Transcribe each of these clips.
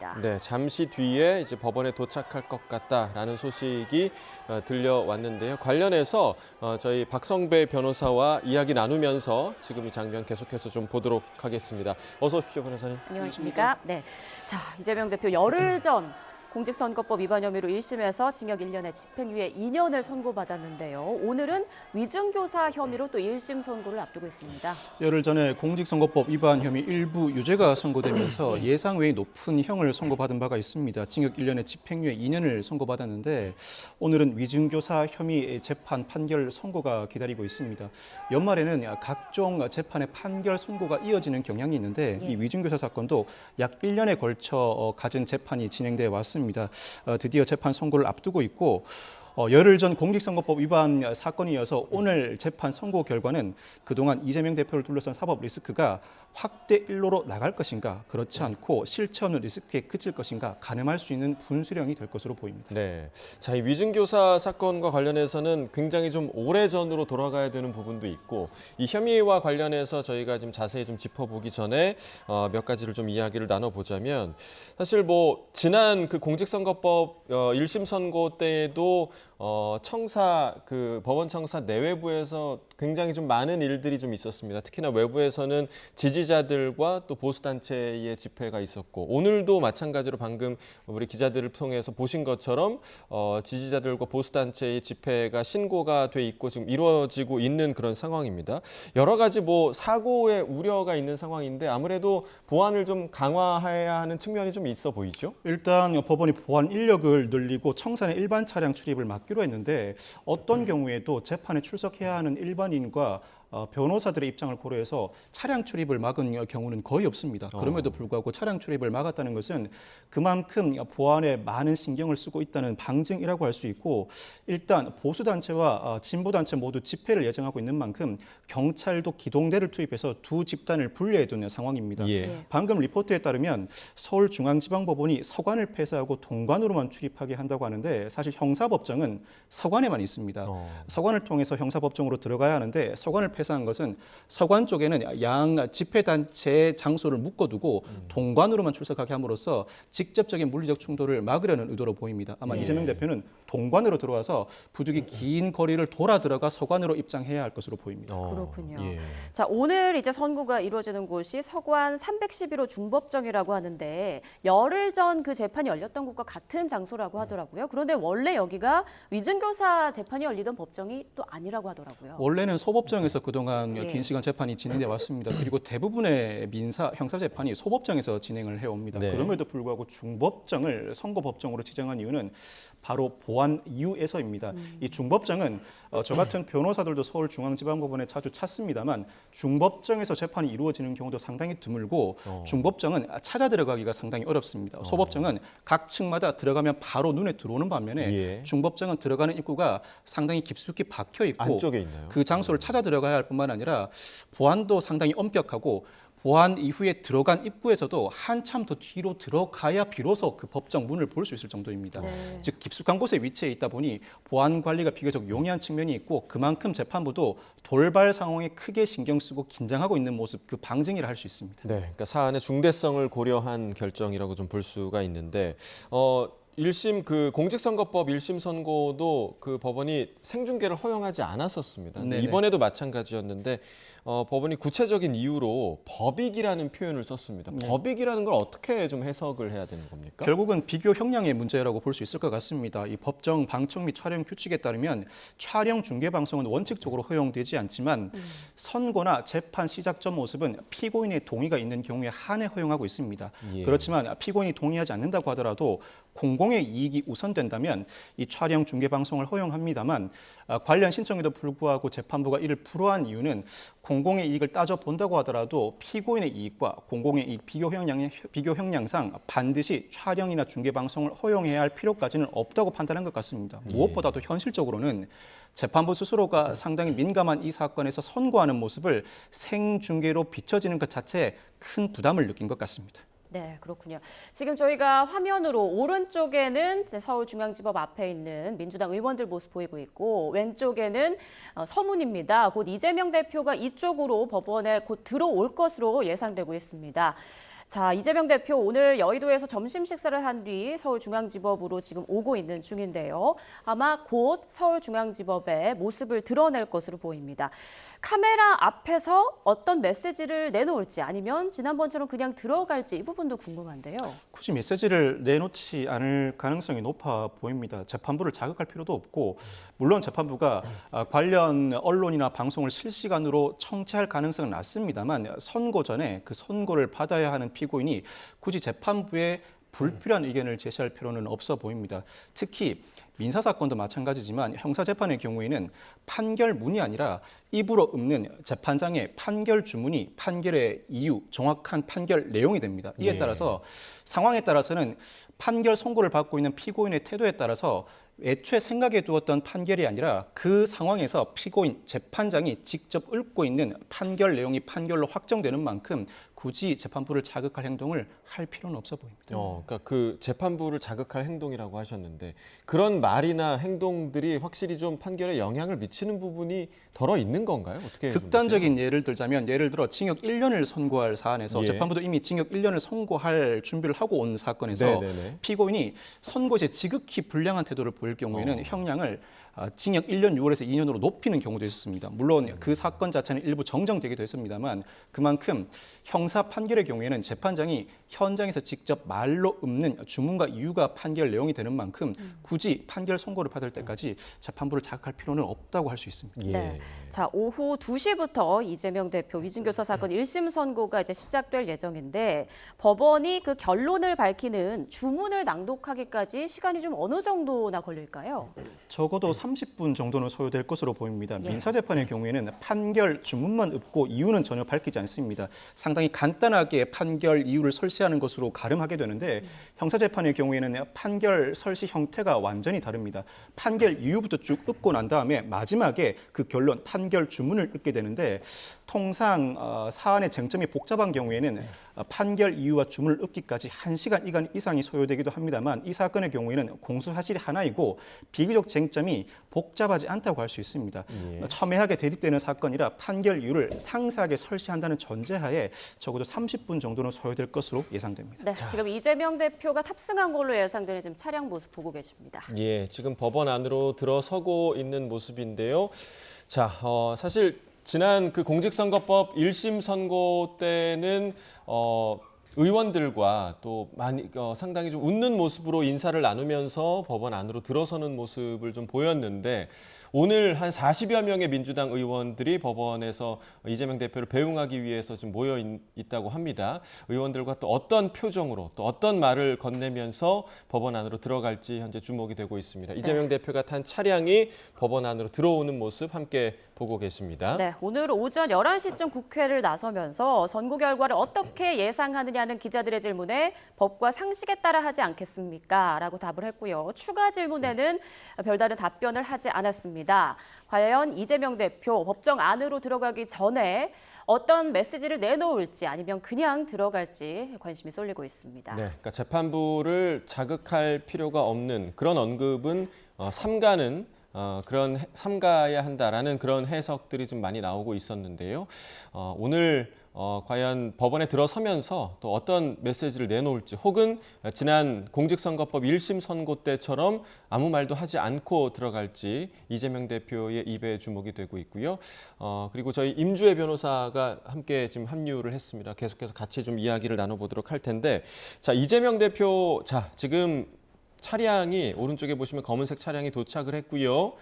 있습니다. 네, 잠시 뒤에 이제 법원에 도착할 것 같다라는 소식이 들려왔는데요. 관련해서 저희 박성배 변호사와 이야기 나누면서 지금 이 장면 계속해서 좀 보도록 하겠습니다. 어서 오십시오, 변호사님. 안녕하십니까? 네. 자, 이재명 대표 열흘 전 공직선거법 위반 혐의로 1심에서 징역 1년에 집행유예 2년을 선고받았는데요. 오늘은 위증교사 혐의로 또 1심 선고를 앞두고 있습니다. 열흘 전에 공직선거법 위반 혐의 일부 유죄가 선고되면서 예상 외의 높은 형을 선고받은 바가 있습니다. 징역 1년에 집행유예 2년을 선고받았는데 오늘은 위증교사 혐의 재판 판결 선고가 기다리고 있습니다. 연말에는 각종 재판의 판결 선고가 이어지는 경향이 있는데 이 위증교사 사건도 약 1년에 걸쳐 갖은 재판이 진행돼 왔습니다. 드디어 재판 선고를 앞두고 있고 열흘 전 공직선거법 위반 사건이 이어서 오늘 재판 선고 결과는 그동안 이재명 대표를 둘러싼 사법 리스크가 확대 일로로 나갈 것인가, 그렇지 않고 실체 없는 리스크에 그칠 것인가 가늠할 수 있는 분수령이 될 것으로 보입니다. 네, 자, 이 위증교사 사건과 관련해서는 굉장히 좀 오래전으로 돌아가야 되는 부분도 있고 이 혐의와 관련해서 저희가 좀 자세히 좀 짚어보기 전에 몇 가지를 좀 이야기를 나눠보자면 사실 뭐 지난 그 공직선거법 1심 선고 때에도 청사 그 법원 청사 내외부에서 굉장히 좀 많은 일들이 좀 있었습니다. 특히나 외부에서는 지지자들과 또 보수단체의 집회가 있었고 오늘도 마찬가지로 방금 우리 기자들을 통해서 보신 것처럼 지지자들과 보수단체의 집회가 신고가 돼 있고 지금 이루어지고 있는 그런 상황입니다. 여러 가지 뭐 사고의 우려가 있는 상황인데 아무래도 보안을 좀 강화해야 하는 측면이 좀 있어 보이죠? 일단 법원이 보안 인력을 늘리고 청산의 일반 차량 출입을 막기로 했는데 어떤 경우에도 재판에 출석해야 하는 일반인과 변호사들의 입장을 고려해서 차량 출입을 막은 경우는 거의 없습니다. 그럼에도 불구하고 차량 출입을 막았다는 것은 그만큼 보안에 많은 신경을 쓰고 있다는 방증이라고 할 수 있고 일단 보수단체와 진보단체 모두 집회를 예정하고 있는 만큼 경찰도 기동대를 투입해서 두 집단을 분리해두는 상황입니다. 방금 리포트에 따르면 서울중앙지방법원이 서관을 폐쇄하고 동관으로만 출입하게 한다고 하는데 사실 형사법정은 서관에만 있습니다. 서관을 통해서 형사법정으로 들어가야 하는데 서관을 폐쇄한 것은 서관 쪽에는 양 집회단체의 장소를 묶어두고 동관으로만 출석하게 함으로써 직접적인 물리적 충돌을 막으려는 의도로 보입니다. 아마 이재명 대표는 동관으로 들어와서 부득이 긴 거리를 돌아 들어가 서관으로 입장해야 할 것으로 보입니다. 그렇군요. 자, 오늘 이제 선고가 이루어지는 곳이 서관 311호 중법정이라고 하는데 열흘 전 그 재판이 열렸던 곳과 같은 장소라고 하더라고요. 그런데 원래 여기가 위증교사 재판이 열리던 법정이 또 아니라고 하더라고요. 원래는 소법정에서 그동안 긴 시간 재판이 진행돼 왔습니다. 그리고 대부분의 민사, 형사 재판이 소법정에서 진행을 해옵니다. 그럼에도 불구하고 중법정을 선고법정으로 지정한 이유는 바로 보안 이유에서입니다. 이 중법정은 저 같은 변호사들도 서울중앙지방법원에 자주 찾습니다만 중법정에서 재판이 이루어지는 경우도 상당히 드물고 중법정은 찾아 들어가기가 상당히 어렵습니다. 소법정은 각 층마다 들어가면 바로 눈에 들어오는 반면에 중법정은 들어가는 입구가 상당히 깊숙이 박혀 있고 안쪽에 있나요? 그 장소를 찾아 들어가야 할 뿐만 아니라 보안도 상당히 엄격하고 보안 이후에 들어간 입구에서도 한참 더 뒤로 들어가야 비로소 그 법정 문을 볼 수 있을 정도입니다. 즉 깊숙한 곳에 위치해 있다 보니 보안 관리가 비교적 용이한 측면이 있고 그만큼 재판부도 돌발 상황에 크게 신경 쓰고 긴장하고 있는 모습 그 방증이라 할 수 있습니다. 네, 그러니까 사안의 중대성을 고려한 결정이라고 좀 볼 수가 있는데 1심 그 공직선거법 1심 선고도 그 법원이 생중계를 허용하지 않았었습니다. 이번에도 마찬가지였는데 법원이 구체적인 이유로 법익이라는 표현을 썼습니다. 법익이라는 걸 어떻게 좀 해석을 해야 되는 겁니까? 결국은 비교 형량의 문제라고 볼 수 있을 것 같습니다. 이 법정 방청 및 촬영 규칙에 따르면 촬영 중계 방송은 원칙적으로 허용되지 않지만 선고나 재판 시작 전 모습은 피고인의 동의가 있는 경우에 한해 허용하고 있습니다. 그렇지만 피고인이 동의하지 않는다고 하더라도 공공의 이익이 우선된다면 이 촬영 중계 방송을 허용합니다만 관련 신청에도 불구하고 재판부가 이를 불허한 이유는 공공의 이익을 따져본다고 하더라도 피고인의 이익과 공공의 이익 비교 형량상 반드시 촬영이나 중계 방송을 허용해야 할 필요까지는 없다고 판단한 것 같습니다. 무엇보다도 현실적으로는 재판부 스스로가 상당히 민감한 이 사건에서 선고하는 모습을 생중계로 비춰지는 것 자체에 큰 부담을 느낀 것 같습니다. 네, 그렇군요. 지금 저희가 화면으로 오른쪽에는 서울중앙지법 앞에 있는 민주당 의원들 모습 보이고 있고 왼쪽에는 서문입니다. 곧 이재명 대표가 이쪽으로 법원에 곧 들어올 것으로 예상되고 있습니다. 자, 이재명 대표 오늘 여의도에서 점심 식사를 한 뒤 서울중앙지법으로 지금 오고 있는 중인데요. 아마 곧 서울중앙지법의 모습을 드러낼 것으로 보입니다. 카메라 앞에서 어떤 메시지를 내놓을지 아니면 지난번처럼 그냥 들어갈지 이 부분도 궁금한데요. 굳이 메시지를 내놓지 않을 가능성이 높아 보입니다. 재판부를 자극할 필요도 없고 물론 재판부가 관련 언론이나 방송을 실시간으로 청취할 가능성은 낮습니다만 선고 전에 그 선고를 받아야 하는 피고인이 굳이 재판부에 불필요한 의견을 제시할 필요는 없어 보입니다. 특히 민사사건도 마찬가지지만 형사재판의 경우에는 판결문이 아니라 입으로 읊는 재판장의 판결 주문이 판결의 이유, 정확한 판결 내용이 됩니다. 이에 따라서 상황에 따라서는 판결 선고를 받고 있는 피고인의 태도에 따라서 애초에 생각해 두었던 판결이 아니라 그 상황에서 피고인, 재판장이 직접 읊고 있는 판결 내용이 판결로 확정되는 만큼 굳이 재판부를 자극할 행동을 할 필요는 없어 보입니다. 그러니까 그 재판부를 자극할 행동이라고 하셨는데 그런 말이나 행동들이 확실히 좀 판결에 영향을 미치는 부분이 덜어 있는 건가요? 어떻게 극단적인 예를 들자면 예를 들어 징역 1년을 선고할 사안에서 예. 재판부도 이미 징역 1년을 선고할 준비를 하고 온 사건에서 네네네. 피고인이 선고시에 지극히 불량한 태도를 보일 경우에는 형량을 징역 1년 6월에서 2년으로 높이는 경우도 있었습니다. 물론 그 사건 자체는 일부 정정되기도 했습니다만 그만큼 형사 판결의 경우에는 재판장이 현장에서 직접 말로 읊는 주문과 이유가 판결 내용이 되는 만큼 굳이 판결 선고를 받을 때까지 재판부를 자극할 필요는 없다고 할 수 있습니다. 예. 네. 자, 오후 2시부터 이재명 대표 위증교사 사건 1심 선고가 이제 시작될 예정인데 법원이 그 결론을 밝히는 주문을 낭독하기까지 시간이 좀 어느 정도나 걸릴까요? 적어도 30분 정도는 소요될 것으로 보입니다. 예. 민사재판의 경우에는 판결 주문만 읊고 이유는 전혀 밝히지 않습니다. 상당히 간단하게 판결 이유를 설시하는 것으로 가름하게 되는데 형사재판의 경우에는 판결 설시 형태가 완전히 다릅니다. 판결 이유부터 쭉 읊고 난 다음에 마지막에 그 결론 판결 주문을 읊게 되는데 통상 사안의 쟁점이 복잡한 경우에는 판결 이유와 주문을 읊기까지 1시간 이상이 소요되기도 합니다만 이 사건의 경우에는 공수사실이 하나이고 비교적 쟁점이 복잡하지 않다고 할 수 있습니다. 첨예하게 대립되는 사건이라 판결 이유를 상세하게 설시한다는 전제하에 적어도 30분 정도는 소요될 것으로 예상됩니다. 네, 지금 이재명 대표가 탑승한 걸로 예상되는 지금 차량 모습 보고 계십니다. 예, 지금 법원 안으로 들어서고 있는 모습인데요. 자, 사실 지난 그 공직선거법 1심 선고 때는 의원들과 또 많이 상당히 좀 웃는 모습으로 인사를 나누면서 법원 안으로 들어서는 모습을 좀 보였는데 오늘 한 40여 명의 민주당 의원들이 법원에서 이재명 대표를 배웅하기 위해서 지금 모여 있다고 합니다. 의원들과 또 어떤 표정으로 또 어떤 말을 건네면서 법원 안으로 들어갈지 현재 주목이 되고 있습니다. 이재명 대표가 탄 차량이 법원 안으로 들어오는 모습 함께 보고 계십니다. 네, 오늘 오전 11시쯤 국회를 나서면서 선고 결과를 어떻게 예상하느냐는 기자들의 질문에 법과 상식에 따라 하지 않겠습니까? 라고 답을 했고요. 추가 질문에는 별다른 답변을 하지 않았습니다. 과연 이재명 대표 법정 안으로 들어가기 전에 어떤 메시지를 내놓을지 아니면 그냥 들어갈지 관심이 쏠리고 있습니다. 네, 그러니까 재판부를 자극할 필요가 없는 그런 언급은 삼가는 그런 삼가야 한다라는 그런 해석들이 좀 많이 나오고 있었는데요. 오늘 과연 법원에 들어서면서 또 어떤 메시지를 내놓을지 혹은 지난 공직선거법 1심 선고 때처럼 아무 말도 하지 않고 들어갈지 이재명 대표의 입에 주목이 되고 있고요. 그리고 저희 임주혜 변호사가 함께 지금 합류를 했습니다. 계속해서 같이 좀 이야기를 나눠보도록 할 텐데 자, 이재명 대표 지금 차량이 오른쪽에 보시면 검은색 차량이 도착을 했고요.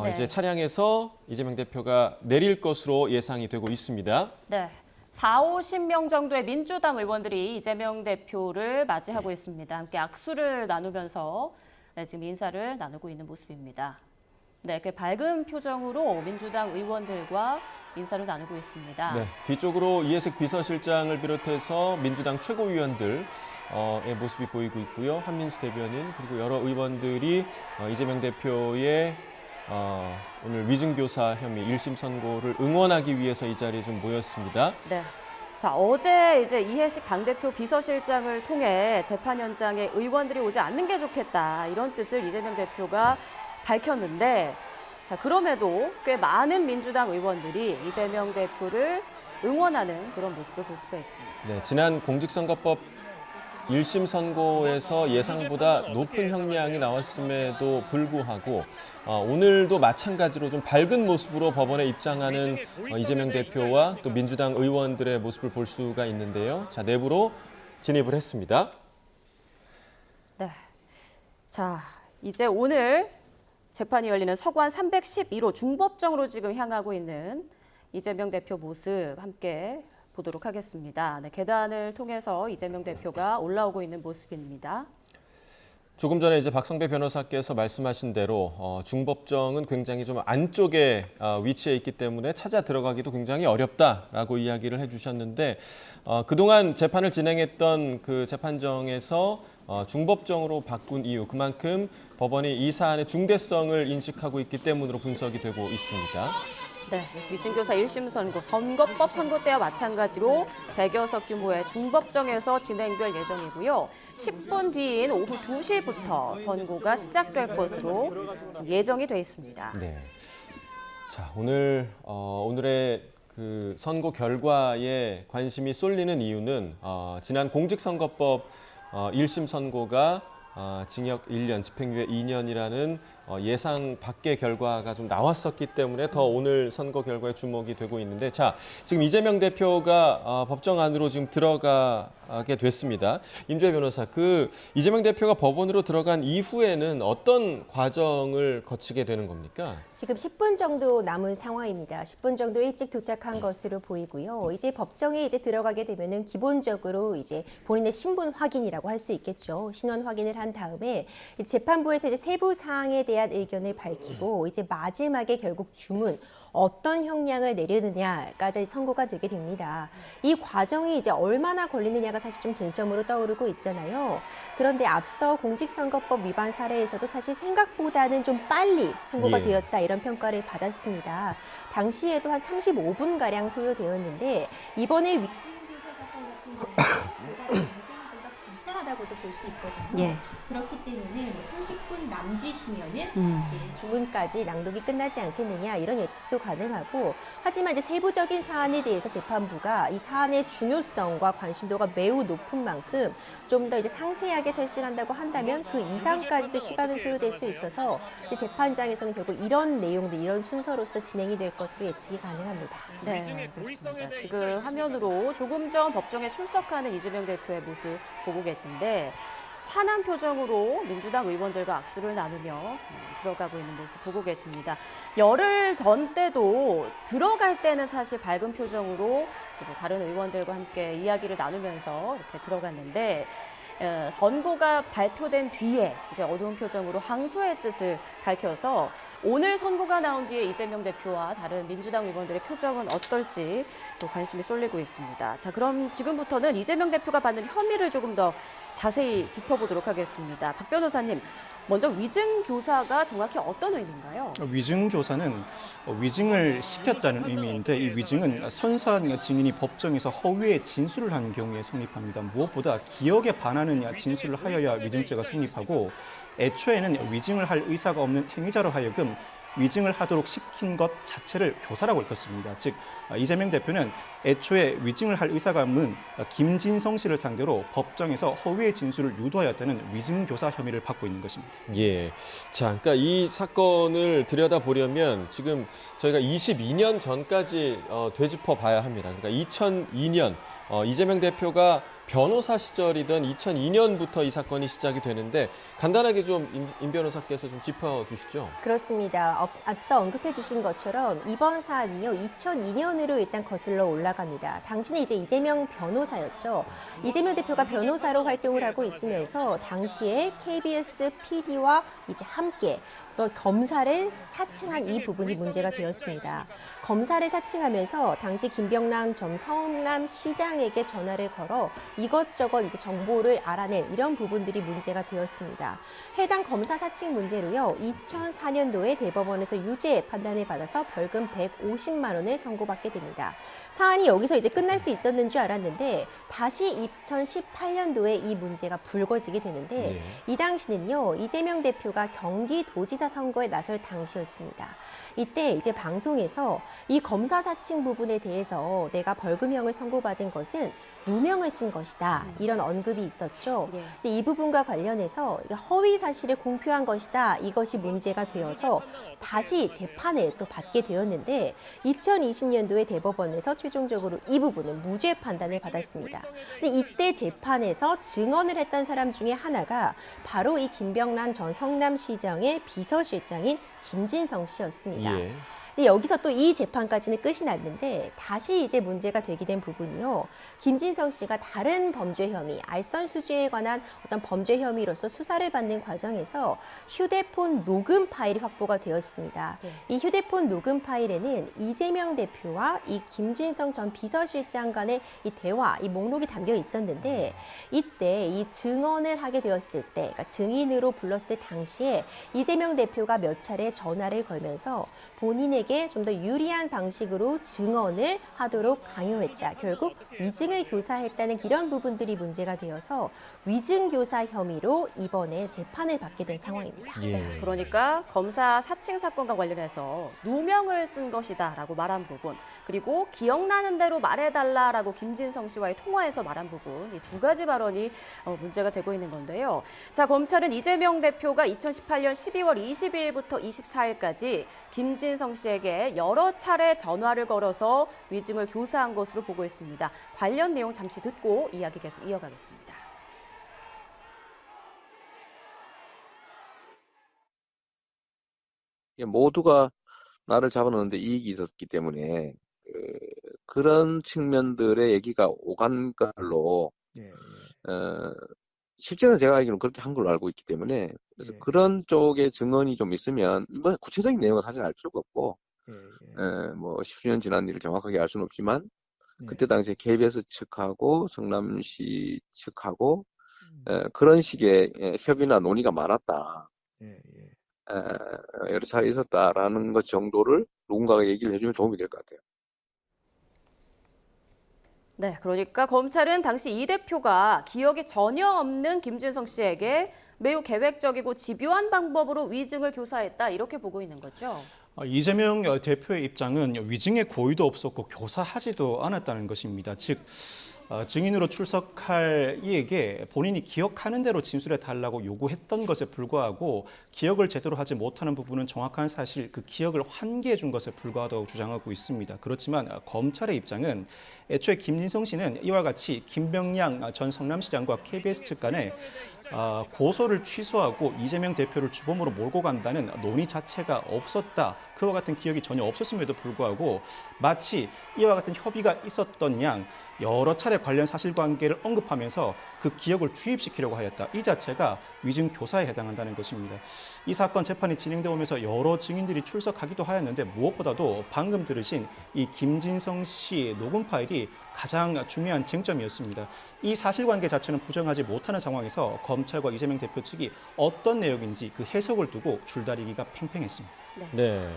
네. 이제 차량에서 이재명 대표가 내릴 것으로 예상이 되고 있습니다. 네, 40-50명 정도의 민주당 의원들이 이재명 대표를 맞이하고 있습니다. 함께 악수를 나누면서 지금 인사를 나누고 있는 모습입니다. 네, 그 밝은 표정으로 민주당 의원들과 인사를 나누고 있습니다. 네, 뒤쪽으로 이해식 비서실장을 비롯해서 민주당 최고위원들의 모습이 보이고 있고요. 한민수 대변인 그리고 여러 의원들이 이재명 대표의 오늘 위증교사 혐의 1심 선고를 응원하기 위해서 이 자리에 좀 모였습니다. 네. 자, 어제 이제 이해식 당대표 비서실장을 통해 재판 현장에 의원들이 오지 않는 게 좋겠다 이런 뜻을 이재명 대표가 밝혔는데 자, 그럼에도 꽤 많은 민주당 의원들이 이재명 대표를 응원하는 그런 모습을 볼 수가 있습니다. 네, 지난 공직선거법 1심 선고에서 예상보다 높은 형량이 나왔음에도 불구하고 오늘도 마찬가지로 좀 밝은 모습으로 법원에 입장하는 이재명 대표와 또 민주당 의원들의 모습을 볼 수가 있는데요. 자, 내부로 진입을 했습니다. 네. 자, 이제 오늘 재판이 열리는 서관 311호 중법정으로 지금 향하고 있는 이재명 대표 모습 함께 보도록 하겠습니다. 네, 계단을 통해서 이재명 대표가 올라오고 있는 모습입니다. 조금 전에 이제 박성배 변호사께서 말씀하신 대로 중법정은 굉장히 좀 안쪽에 위치해 있기 때문에 찾아 들어가기도 굉장히 어렵다라고 이야기를 해주셨는데 그동안 재판을 진행했던 그 재판정에서 중법정으로 바꾼 이유, 그만큼 법원이 이 사안의 중대성을 인식하고 있기 때문으로 분석이 되고 있습니다. 네, 위증교사 1심 선고, 선거법 선고 때와 마찬가지로 100여 석 규모의 중법정에서 진행될 예정이고요. 10분 뒤인 오후 2시부터 선고가 시작될 것으로 지금 예정이 돼 있습니다. 네. 자, 오늘의 그 선고 결과에 관심이 쏠리는 이유는 지난 공직선거법 1심 선고가 징역 1년, 집행유예 2년이라는 예상 밖의 결과가 좀 나왔었기 때문에 더 오늘 선거 결과에 주목이 되고 있는데, 자, 지금 이재명 대표가 법정 안으로 지금 들어가게 됐습니다. 임주혜 변호사, 그 이재명 대표가 법원으로 들어간 이후에는 어떤 과정을 거치게 되는 겁니까? 지금 10분 정도 남은 상황입니다. 10분 정도 일찍 도착한 것으로 보이고요. 이제 법정에 들어가게 되면은 기본적으로 이제 본인의 신분 확인이라고 할 수 있겠죠. 신원 확인을 한 다음에 재판부에서 이제 세부 사항에 대한 의견을 밝히고 이제 마지막에 결국 주문 어떤 형량을 내리느냐까지 선고가 되게 됩니다. 이 과정이 이제 얼마나 걸리느냐가 사실 좀 쟁점으로 떠오르고 있잖아요. 그런데 앞서 공직선거법 위반 사례에서도 사실 생각보다는 좀 빨리 선고가 예. 되었다 이런 평가를 받았습니다. 당시에도 한 35분가량 소요되었는데 이번에 위증교사 사건 같은 경우는 쟁점이 좀 더 간단하다고도 볼 수 있거든요. 예. 그렇기 때문에 30분 남짓이면은 이제 주문까지 낭독이 끝나지 않겠느냐 이런 예측도 가능하고, 하지만 이제 세부적인 사안에 대해서 재판부가 이 사안의 중요성과 관심도가 매우 높은 만큼 좀 더 이제 상세하게 설실한다고 한다면 그 이상까지도 시간은 소요될 수 있어서 이제 재판장에서는 결국 이런 내용들, 이런 순서로서 진행이 될 것으로 예측이 가능합니다. 네, 그렇습니다. 지금 화면으로 조금 전 법정에 출석하는 이재명 대표의 모습 보고 계신데, 환한 표정으로 민주당 의원들과 악수를 나누며 들어가고 있는 모습 보고 계십니다. 열흘 전 때도 들어갈 때는 사실 밝은 표정으로 이제 다른 의원들과 함께 이야기를 나누면서 이렇게 들어갔는데, 선고가 발표된 뒤에 이제 어두운 표정으로 항소의 뜻을 밝혀서 오늘 선고가 나온 뒤에 이재명 대표와 다른 민주당 의원들의 표정은 어떨지 또 관심이 쏠리고 있습니다. 자, 그럼 지금부터는 이재명 대표가 받는 혐의를 조금 더 자세히 짚어보도록 하겠습니다. 박 변호사님, 먼저 위증 교사가 정확히 어떤 의미인가요? 위증 교사는 위증을 시켰다는 의미인데, 이 위증은 선사한 증인이 법정에서 허위의 진술을 한 경우에 성립합니다. 무엇보다 기억에 반하는 진술을 하여야 위증죄가 성립하고, 애초에는 위증을 할 의사가 없는 행위자로 하여금 위증을 하도록 시킨 것 자체를 교사라고 일컫습니다. 즉, 이재명 대표는 애초에 위증을 할 의사가 없는 김진성 씨를 상대로 법정에서 허위의 진술을 유도하였다는 위증교사 혐의를 받고 있는 것입니다. 예. 자, 그러니까 이 사건을 들여다보려면 지금 저희가 22년 전까지 되짚어 봐야 합니다. 그러니까 2002년 이재명 대표가 변호사 시절이던 2002년부터 이 사건이 시작이 되는데, 간단하게 좀 임 변호사께서 좀 짚어주시죠. 그렇습니다. 앞서 언급해 주신 것처럼 이번 사안은요, 2002년으로 일단 거슬러 올라갑니다. 당시는 이제 이재명 변호사였죠. 이재명 대표가 변호사로 활동을 하고 있으면서 당시에 KBS PD와 이제 함께 검사를 사칭한 이 부분이 문제가 되었습니다. 검사를 사칭하면서 당시 김병랑 전 성남 시장에게 전화를 걸어 이것저것 이제 정보를 알아낸 이런 부분들이 문제가 되었습니다. 해당 검사 사칭 문제로요. 2004년도에 대법원에서 유죄 판단을 받아서 벌금 150만 원을 선고받게 됩니다. 사안이 여기서 이제 끝날 수 있었는 줄 알았는데 다시 2018년도에 이 문제가 불거지게 되는데 네. 이 당시는요. 이재명 대표가 경기도지사 선거에 나설 당시였습니다. 이때 이제 방송에서 이 검사 사칭 부분에 대해서 내가 벌금형을 선고받은 것은 누명을 쓴 것이다. 이런 언급이 있었죠. 예. 이제 이 부분과 관련해서 허위 사실을 공표한 것이다. 이것이 문제가 되어서 다시 재판을 또 받게 되었는데 2020년도에 대법원에서 최종적으로 이 부분은 무죄 판단을 받았습니다. 근데 이때 재판에서 증언을 했던 사람 중에 하나가 바로 이 김병란 전 성남시장의 비서실장인 김진성 씨였습니다. 예. 이제 여기서 또 이 재판까지는 끝이 났는데 다시 이제 문제가 되게 된 부분이요. 김진성 씨가 다른 범죄 혐의, 알선 수재에 관한 어떤 범죄 혐의로서 수사를 받는 과정에서 휴대폰 녹음 파일이 확보가 되었습니다. 네. 이 휴대폰 녹음 파일에는 이재명 대표와 이 김진성 전 비서실장 간의 이 대화, 이 목록이 담겨 있었는데 이때 이 증언을 하게 되었을 때, 그러니까 증인으로 불렀을 당시에 이재명 대표가 몇 차례 전화를 걸면서 본인에게 좀 더 유리한 방식으로 증언을 하도록 강요했다. 결국 위증을 교사했다는 이런 부분들이 문제가 되어서 위증교사 혐의로 이번에 재판을 받게 된 상황입니다. 예. 그러니까 검사 사칭 사건과 관련해서 누명을 쓴 것이다라고 말한 부분, 그리고 기억나는 대로 말해달라라고 김진성 씨와의 통화에서 말한 부분, 이 두 가지 발언이 문제가 되고 있는 건데요. 자, 검찰은 이재명 대표가 2018년 12월 22일부터 24일까지 김진성 씨에게 여러 차례 전화를 걸어서 위증을 교사한 것으로 보고 있습니다. 관련 내용 잠시 듣고 이야기 계속 이어가겠습니다. 모두가 나를 잡아넣는데 이익이 있었기 때문에 그런 측면들의 얘기가 오간 걸로 실제는 제가 알기로는 그렇게 한 걸로 알고 있기 때문에 그래서 그런 쪽의 증언이 좀 있으면 뭐 구체적인 내용은 사실 알 필요가 없고 뭐 10수년 지난 일을 정확하게 알 수는 없지만 그때 당시에 KBS 측하고 성남시 측하고 그런 식의 협의나 논의가 많았다. 여러 차례 있었다라는 것 정도를 누군가가 얘기를 해주면 도움이 될 것 같아요. 네, 그러니까 검찰은 당시 이 대표가 기억이 전혀 없는 김진성 씨에게 매우 계획적이고 집요한 방법으로 위증을 교사했다 이렇게 보고 있는 거죠. 이재명 대표의 입장은 위증의 고의도 없었고 교사하지도 않았다는 것입니다. 즉 증인으로 출석할 이에게 본인이 기억하는 대로 진술해 달라고 요구했던 것에 불구하고 기억을 제대로 하지 못하는 부분은 정확한 사실 그 기억을 환기해 준 것에 불과하다고 주장하고 있습니다. 그렇지만 검찰의 입장은 애초에 김진성 씨는 이와 같이 김병량 전 성남시장과 KBS 측 간에 고소를 취소하고 이재명 대표를 주범으로 몰고 간다는 논의 자체가 없었다. 그와 같은 기억이 전혀 없었음에도 불구하고 마치 이와 같은 협의가 있었던 양 여러 차례 관련 사실관계를 언급하면서 그 기억을 주입시키려고 하였다. 이 자체가 위증 교사에 해당한다는 것입니다. 이 사건 재판이 진행되어 오면서 여러 증인들이 출석하기도 하였는데 무엇보다도 방금 들으신 이 김진성 씨의 녹음 파일이 가장 중요한 쟁점이었습니다. 이 사실관계 자체는 부정하지 못하는 상황에서 검찰과 이재명 대표 측이 어떤 내용인지 그 해석을 두고 줄다리기가 팽팽했습니다. 네.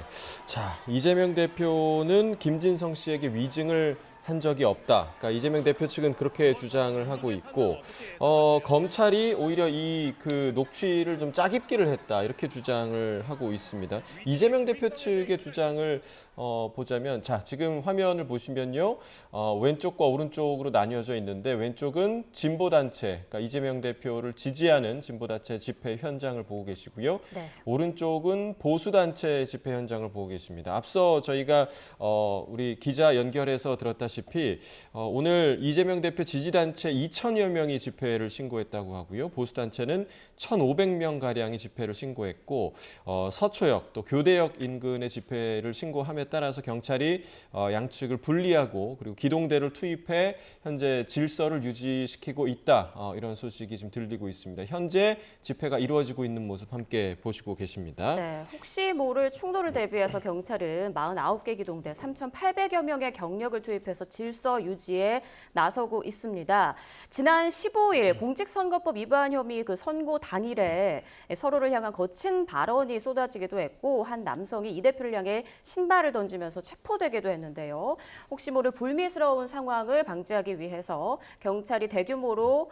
자, 이재명 대표는 김진성 씨에게 위증을 한 적이 없다. 그러니까 이재명 대표 측은 그렇게 주장을 하고 있고 검찰이 오히려 이 그 녹취를 좀 짜깁기를 했다 이렇게 주장을 하고 있습니다. 이재명 대표 측의 주장을 보자면 자 지금 화면을 보시면요 왼쪽과 오른쪽으로 나뉘어져 있는데 왼쪽은 진보 단체, 그러니까 이재명 대표를 지지하는 진보 단체 집회 현장을 보고 계시고요. 네. 오른쪽은 보수 단체 집회 현장을 보고 계십니다. 앞서 저희가 우리 기자 연결해서 들었다시피 오늘 이재명 대표 지지단체 2,000여 명이 집회를 신고했다고 하고요. 보수단체는 1,500명 가량이 집회를 신고했고 서초역 또 교대역 인근의 집회를 신고함에 따라서 경찰이 양측을 분리하고 그리고 기동대를 투입해 현재 질서를 유지시키고 있다. 이런 소식이 지금 들리고 있습니다. 현재 집회가 이루어지고 있는 모습 함께 보시고 계십니다. 네, 혹시 모를 충돌을 대비해서 경찰은 49개 기동대 3,800여 명의 경력을 투입해서 나서면서 질서 유지에 나서고 있습니다. 지난 15일 공직선거법 위반 혐의 그 선고 당일에 서로를 향한 거친 발언이 쏟아지기도 했고 한 남성이 이 대표를 향해 신발을 던지면서 체포되기도 했는데요. 혹시 모를 불미스러운 상황을 방지하기 위해서 경찰이 대규모로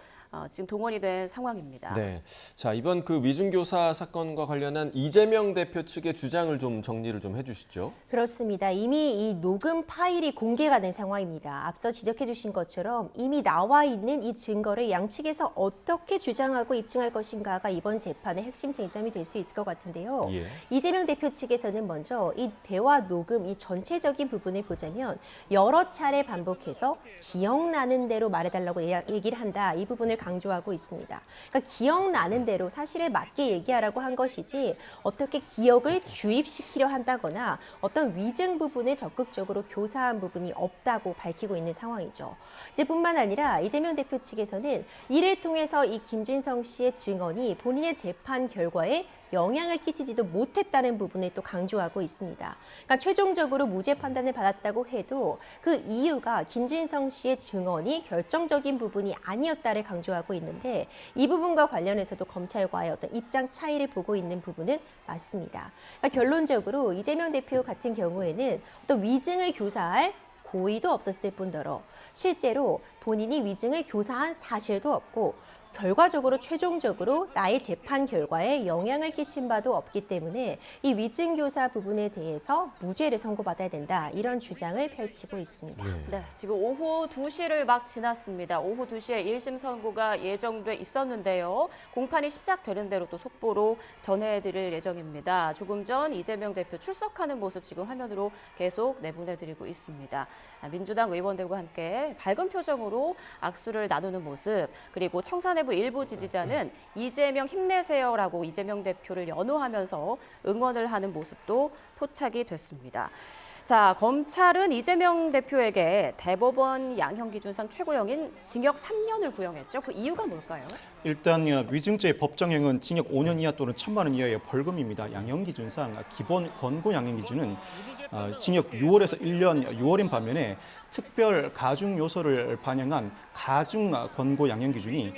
지금 동원이 된 상황입니다. 네. 자, 이번 그 위중교사 사건과 관련한 이재명 대표 측의 주장을 좀 정리를 좀 해주시죠. 그렇습니다. 이미 이 녹음 파일이 공개가 된 상황입니다. 앞서 지적해 주신 것처럼 이미 나와 있는 이 증거를 양측에서 어떻게 주장하고 입증할 것인가가 이번 재판의 핵심 쟁점이 될 수 있을 것 같은데요. 예. 이재명 대표 측에서는 먼저 이 대화 녹음 이 전체적인 부분을 보자면 여러 차례 반복해서 기억나는 대로 말해달라고 얘기를 한다. 이 부분을 강조하고 있습니다. 그러니까 기억나는 대로 사실에 맞게 얘기하라고 한 것이지 어떻게 기억을 주입시키려 한다거나 어떤 위증 부분을 적극적으로 교사한 부분이 없다고 밝히고 있는 상황이죠. 이제 뿐만 아니라 이재명 대표 측에서는 이를 통해서 이 김진성 씨의 증언이 본인의 재판 결과에 영향을 끼치지도 못했다는 부분을 또 강조하고 있습니다. 그러니까 최종적으로 무죄 판단을 받았다고 해도 그 이유가 김진성 씨의 증언이 결정적인 부분이 아니었다를 강조하고 있는데 이 부분과 관련해서도 검찰과의 어떤 입장 차이를 보고 있는 부분은 맞습니다. 그러니까 결론적으로 이재명 대표 같은 경우에는 어떤 위증을 교사할 고의도 없었을 뿐더러 실제로 본인이 위증을 교사한 사실도 없고 결과적으로 최종적으로 나의 재판 결과에 영향을 끼친 바도 없기 때문에 이 위증교사 부분에 대해서 무죄를 선고받아야 된다. 이런 주장을 펼치고 있습니다. 네, 지금 오후 2시를 막 지났습니다. 오후 2시에 1심 선고가 예정돼 있었는데요. 공판이 시작되는 대로 또 속보로 전해드릴 예정입니다. 조금 전 이재명 대표 출석하는 모습 지금 화면으로 계속 내보내드리고 있습니다. 민주당 의원들과 함께 밝은 표정으로 악수를 나누는 모습, 그리고 청사내부 일부 지지자는 이재명 힘내세요라고 이재명 대표를 연호하면서 응원을 하는 모습도 포착이 됐습니다. 자, 검찰은 이재명 대표에게 대법원 양형기준상 최고형인 징역 3년을 구형했죠. 그 이유가 뭘까요? 일단 위증죄 법정형은 징역 5년 이하 또는 1,000만 원 이하의 벌금입니다. 양형기준상 기본 권고 양형기준은 징역 6월에서 1년 6월인 반면에 특별 가중 요소를 반영한 가중 권고 양형기준이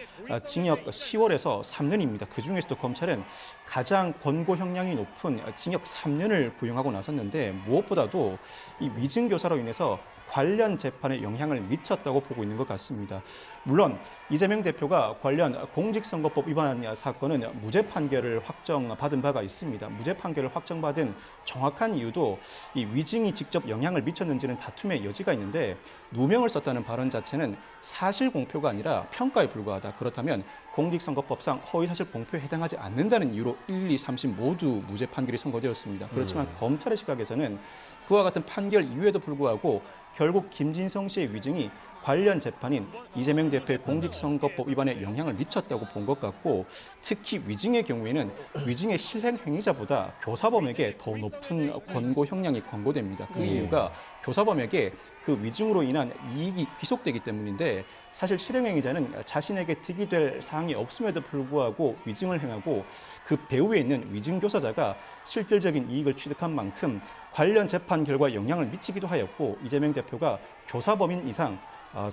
징역 10월에서 3년입니다. 그중에서도 검찰은 가장 권고 형량이 높은 징역 3년을 구형하고 나섰는데 무엇보다도 이 위증교사로 인해서 관련 재판에 영향을 미쳤다고 보고 있는 것 같습니다. 물론 이재명 대표가 관련 공직선거법 위반 사건은 무죄 판결을 확정받은 바가 있습니다. 무죄 판결을 확정받은 정확한 이유도 이 위증이 직접 영향을 미쳤는지는 다툼의 여지가 있는데 누명을 썼다는 발언 자체는 사실 공표가 아니라 평가에 불과하다. 그렇다면 공직선거법상 허위사실 공표에 해당하지 않는다는 이유로 1, 2, 3심 모두 무죄 판결이 선고되었습니다. 그렇지만 검찰의 시각에서는 그와 같은 판결 이후에도 불구하고 결국 김진성 씨의 위증이 관련 재판인 이재명 대표의 공직선거법 위반에 영향을 미쳤다고 본 것 같고 특히 위증의 경우에는 위증의 실행 행위자보다 교사범에게 더 높은 권고 형량이 권고됩니다. 그 이유가 교사범에게 그 위증으로 인한 이익이 귀속되기 때문인데 사실 실행 행위자는 자신에게 득이 될 사항이 없음에도 불구하고 위증을 행하고 그 배후에 있는 위증 교사자가 실질적인 이익을 취득한 만큼 관련 재판 결과에 영향을 미치기도 하였고 이재명 대표가 교사범인 이상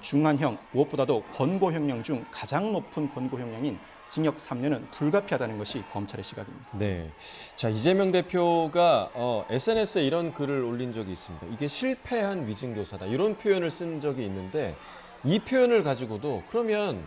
중한형, 무엇보다도 권고형량 중 가장 높은 권고형량인 징역 3년은 불가피하다는 것이 검찰의 시각입니다. 네. 자, 이재명 대표가 SNS에 이런 글을 올린 적이 있습니다. 이게 실패한 위증교사다. 이런 표현을 쓴 적이 있는데 이 표현을 가지고도 그러면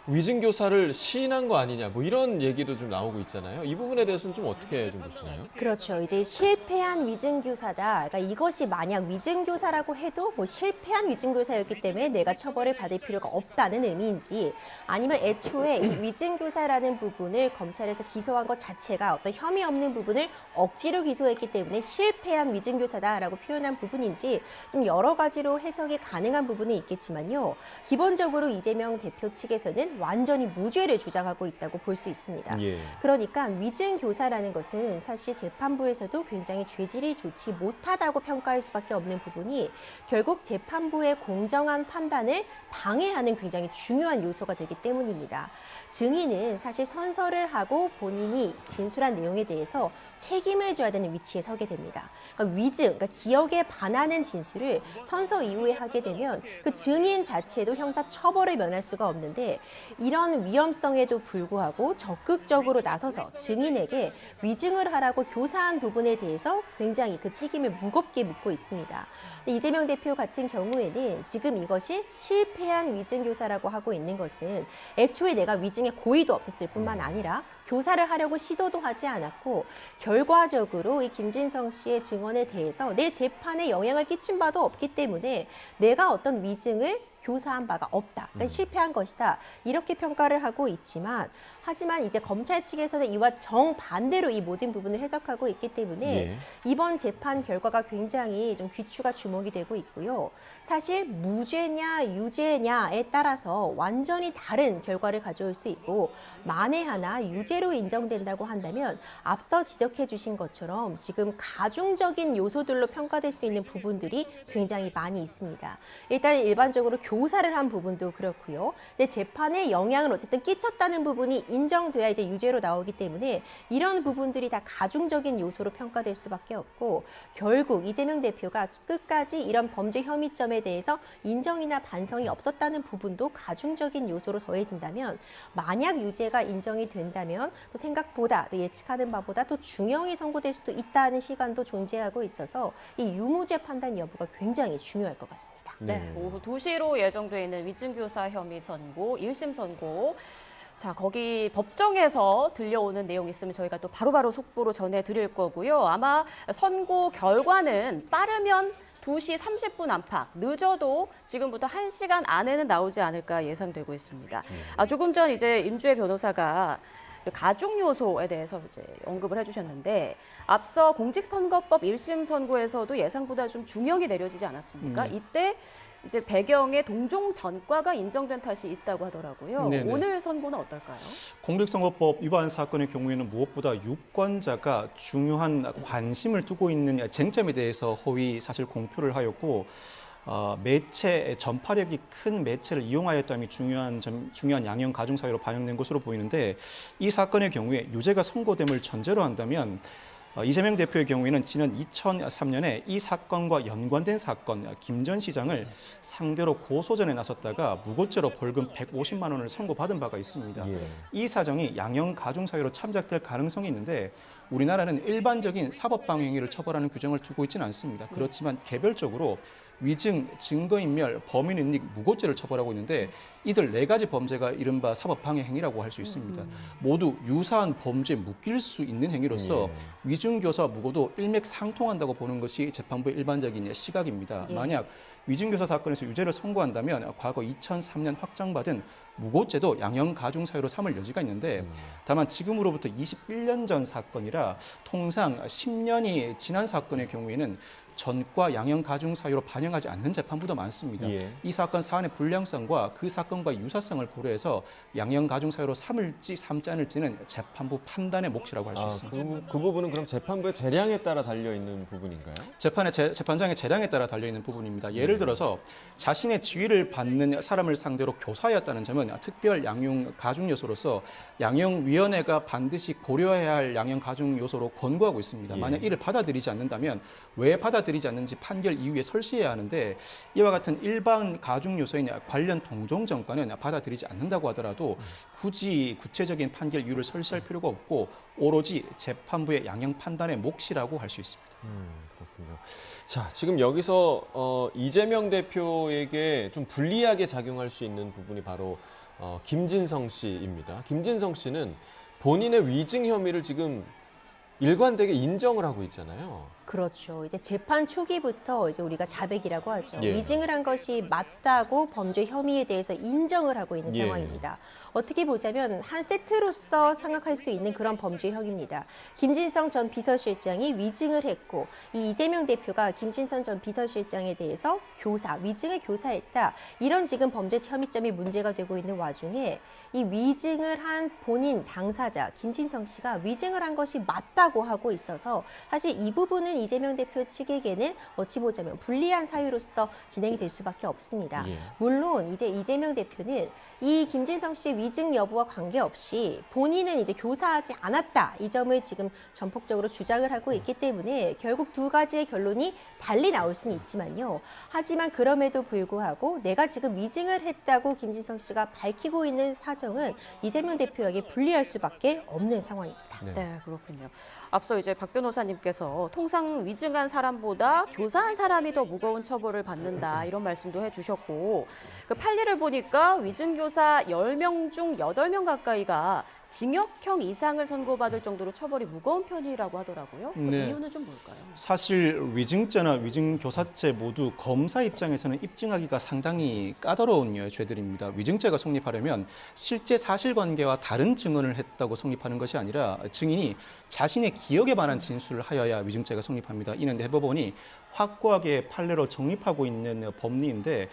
위증교사를 시인한 거 아니냐 뭐 이런 얘기도 좀 나오고 있잖아요. 이 부분에 대해서는 좀 어떻게 좀 보시나요? 그렇죠. 이제 실패한 위증교사다. 그러니까 이것이 만약 위증교사라고 해도 뭐 실패한 위증교사였기 때문에 내가 처벌을 받을 필요가 없다는 의미인지 아니면 애초에 이 위증교사라는 부분을 검찰에서 기소한 것 자체가 어떤 혐의 없는 부분을 억지로 기소했기 때문에 실패한 위증교사다라고 표현한 부분인지 좀 여러 가지로 해석이 가능한 부분이 있겠지만요. 기본적으로 이재명 대표 측에서는 경우에는 완전히 무죄를 주장하고 있다고 볼 수 있습니다. 예. 그러니까 위증 교사라는 것은 사실 재판부에서도 굉장히 죄질이 좋지 못하다고 평가할 수밖에 없는 부분이 결국 재판부의 공정한 판단을 방해하는 굉장히 중요한 요소가 되기 때문입니다. 증인은 사실 선서를 하고 본인이 진술한 내용에 대해서 책임을 져야 되는 위치에 서게 됩니다. 그러니까 위증, 그러니까 기억에 반하는 진술을 선서 이후에 하게 되면 그 증인 자체도 형사 처벌을 면할 수가 없는데 이런 위험성에도 불구하고 적극적으로 나서서 증인에게 위증을 하라고 교사한 부분에 대해서 굉장히 그 책임을 무겁게 묻고 있습니다. 이재명 대표 같은 경우에는 지금 이것이 실패한 위증교사라고 하고 있는 것은 애초에 내가 위증에 고의도 없었을 뿐만 아니라 교사를 하려고 시도도 하지 않았고 결과적으로 이 김진성 씨의 증언에 대해서 내 재판에 영향을 끼친 바도 없기 때문에 내가 어떤 위증을 교사한 바가 없다. 그러니까 실패한 것이다. 이렇게 평가를 하고 있지만 하지만 이제 검찰 측에서는 이와 정반대로 이 모든 부분을 해석하고 있기 때문에 예. 이번 재판 결과가 굉장히 좀 귀추가 주목이 되고 있고요. 사실 무죄냐 유죄냐에 따라서 완전히 다른 결과를 가져올 수 있고 만에 하나 유죄로 인정된다고 한다면 앞서 지적해 주신 것처럼 지금 가중적인 요소들로 평가될 수 있는 부분들이 굉장히 많이 있습니다. 일단 일반적으로 교사를 한 부분도 그렇고요. 근데 재판에 영향을 어쨌든 끼쳤다는 부분이 인정돼야 이제 유죄로 나오기 때문에 이런 부분들이 다 가중적인 요소로 평가될 수밖에 없고 결국 이재명 대표가 끝까지 이런 범죄 혐의점에 대해서 인정이나 반성이 없었다는 부분도 가중적인 요소로 더해진다면 만약 유죄가 인정이 된다면 또 생각보다 또 예측하는 바보다 또 중형이 선고될 수도 있다는 시간도 존재하고 있어서 이 유무죄 판단 여부가 굉장히 중요할 것 같습니다. 네, 오후 2시로 예정돼 있는 위증교사 혐의 선고, 1심 선고. 자, 거기 법정에서 들려오는 내용 있으면 저희가 또 바로바로 속보로 전해드릴 거고요. 아마 선고 결과는 빠르면 2시 30분 안팎, 늦어도 지금부터 1시간 안에는 나오지 않을까 예상되고 있습니다. 조금 전 이제 임주혜 변호사가 가중 요소에 대해서 이제 언급을 해주셨는데 앞서 공직선거법 1심 선고에서도 예상보다 좀 중형이 내려지지 않았습니까? 이때 이제 배경에 동종 전과가 인정된 탓이 있다고 하더라고요. 네네. 오늘 선고는 어떨까요? 공직선거법 위반 사건의 경우에는 무엇보다 유권자가 중요한 관심을 두고 있는 쟁점에 대해서 허위 사실 공표를 하였고 매체 전파력이 큰 매체를 이용하였다는 중요한 양형 가중 사유로 반영된 것으로 보이는데 이 사건의 경우에 유죄가 선고됨을 전제로 한다면 이재명 대표의 경우에는 지난 2003년에 이 사건과 연관된 사건 김 전 시장을 상대로 고소전에 나섰다가 무고죄로 벌금 150만 원을 선고받은 바가 있습니다. 예. 이 사정이 양형 가중 사유로 참작될 가능성이 있는데 우리나라는 일반적인 사법방해 행위를 처벌하는 규정을 두고 있지는 않습니다. 그렇지만 개별적으로 위증, 증거인멸, 범인인닉, 무고죄를 처벌하고 있는데 이들 4가지 범죄가 이른바 사법방해 행위라고 할 수 있습니다. 모두 유사한 범죄에 묶일 수 있는 행위로서 위증교사 무고도 일맥상통한다고 보는 것이 재판부의 일반적인 시각입니다. 예. 만약 위증교사 사건에서 유죄를 선고한다면 과거 2003년 확정받은 무고죄도 양형 가중 사유로 삼을 여지가 있는데 다만 지금으로부터 21년 전 사건이라 통상 10년이 지난 사건의 경우에는 전과 양형 가중 사유로 반영하지 않는 재판부도 많습니다. 예. 이 사건 사안의 불량성과 그 사건과 유사성을 고려해서 양형 가중 사유로 삼지 않을지는 재판부 판단의 몫이라고 할 수 있습니다. 그 부분은 그럼 재판부의 재량에 따라 달려 있는 부분인가요? 재판장의 재량에 따라 달려 있는 부분입니다. 예를 들어서 자신의 지위를 받는 사람을 상대로 교사였다는 점은 특별 양형 가중 요소로서 양형위원회가 반드시 고려해야 할 양형 가중 요소로 권고하고 있습니다. 예. 만약 이를 받아들이지 않는다면 왜 받아들이지 않는지 판결 이후에 설시해야 하는데 이와 같은 일반 가중 요소인 관련 동종 전과는 받아들이지 않는다고 하더라도 굳이 구체적인 판결 이유를 설시할 필요가 없고 오로지 재판부의 양형 판단의 몫이라고 할 수 있습니다. 그렇군요. 자, 지금 여기서 이재명 대표에게 좀 불리하게 작용할 수 있는 부분이 바로 김진성 씨입니다. 김진성 씨는 본인의 위증 혐의를 지금 일관되게 인정을 하고 있잖아요. 그렇죠. 이제 재판 초기부터 이제 우리가 자백이라고 하죠. 예. 위증을 한 것이 맞다고 범죄 혐의에 대해서 인정을 하고 있는 예. 상황입니다. 어떻게 보자면 한 세트로서 생각할 수 있는 그런 범죄 혐의입니다. 김진성 전 비서실장이 위증을 했고 이 이재명 대표가 김진성 전 비서실장에 대해서 위증을 교사했다. 이런 지금 범죄 혐의점이 문제가 되고 있는 와중에 이 위증을 한 본인 당사자 김진성 씨가 위증을 한 것이 맞다고 하고 있어서 사실 이 부분은 이재명 대표 측에게는 어찌 보자면 불리한 사유로서 진행이 될 수밖에 없습니다. 예. 물론 이제 이재명 대표는 이 김진성 씨 위증 여부와 관계없이 본인은 이제 교사하지 않았다. 이 점을 지금 전폭적으로 주장을 하고 있기 때문에 결국 두 가지의 결론이 달리 나올 수는 있지만요. 하지만 그럼에도 불구하고 내가 지금 위증을 했다고 김진성 씨가 밝히고 있는 사정은 이재명 대표에게 불리할 수밖에 없는 상황입니다. 네, 그렇군요. 앞서 이제 박 변호사님께서 통상 위증한 사람보다 교사한 사람이 더 무거운 처벌을 받는다 이런 말씀도 해주셨고 그 판례를 보니까 위증교사 10명 중 8명 가까이가 징역형 이상을 선고받을 정도로 처벌이 무거운 편이라고 하더라고요. 그 네. 이유는 좀 뭘까요? 사실 위증죄나 위증교사죄 모두 검사 입장에서는 입증하기가 상당히 까다로운 죄들입니다. 위증죄가 성립하려면 실제 사실관계와 다른 증언을 했다고 성립하는 것이 아니라 증인이 자신의 기억에 반한 진술을 하여야 위증죄가 성립합니다. 이는 대법원이 확고하게 판례로 정립하고 있는 법리인데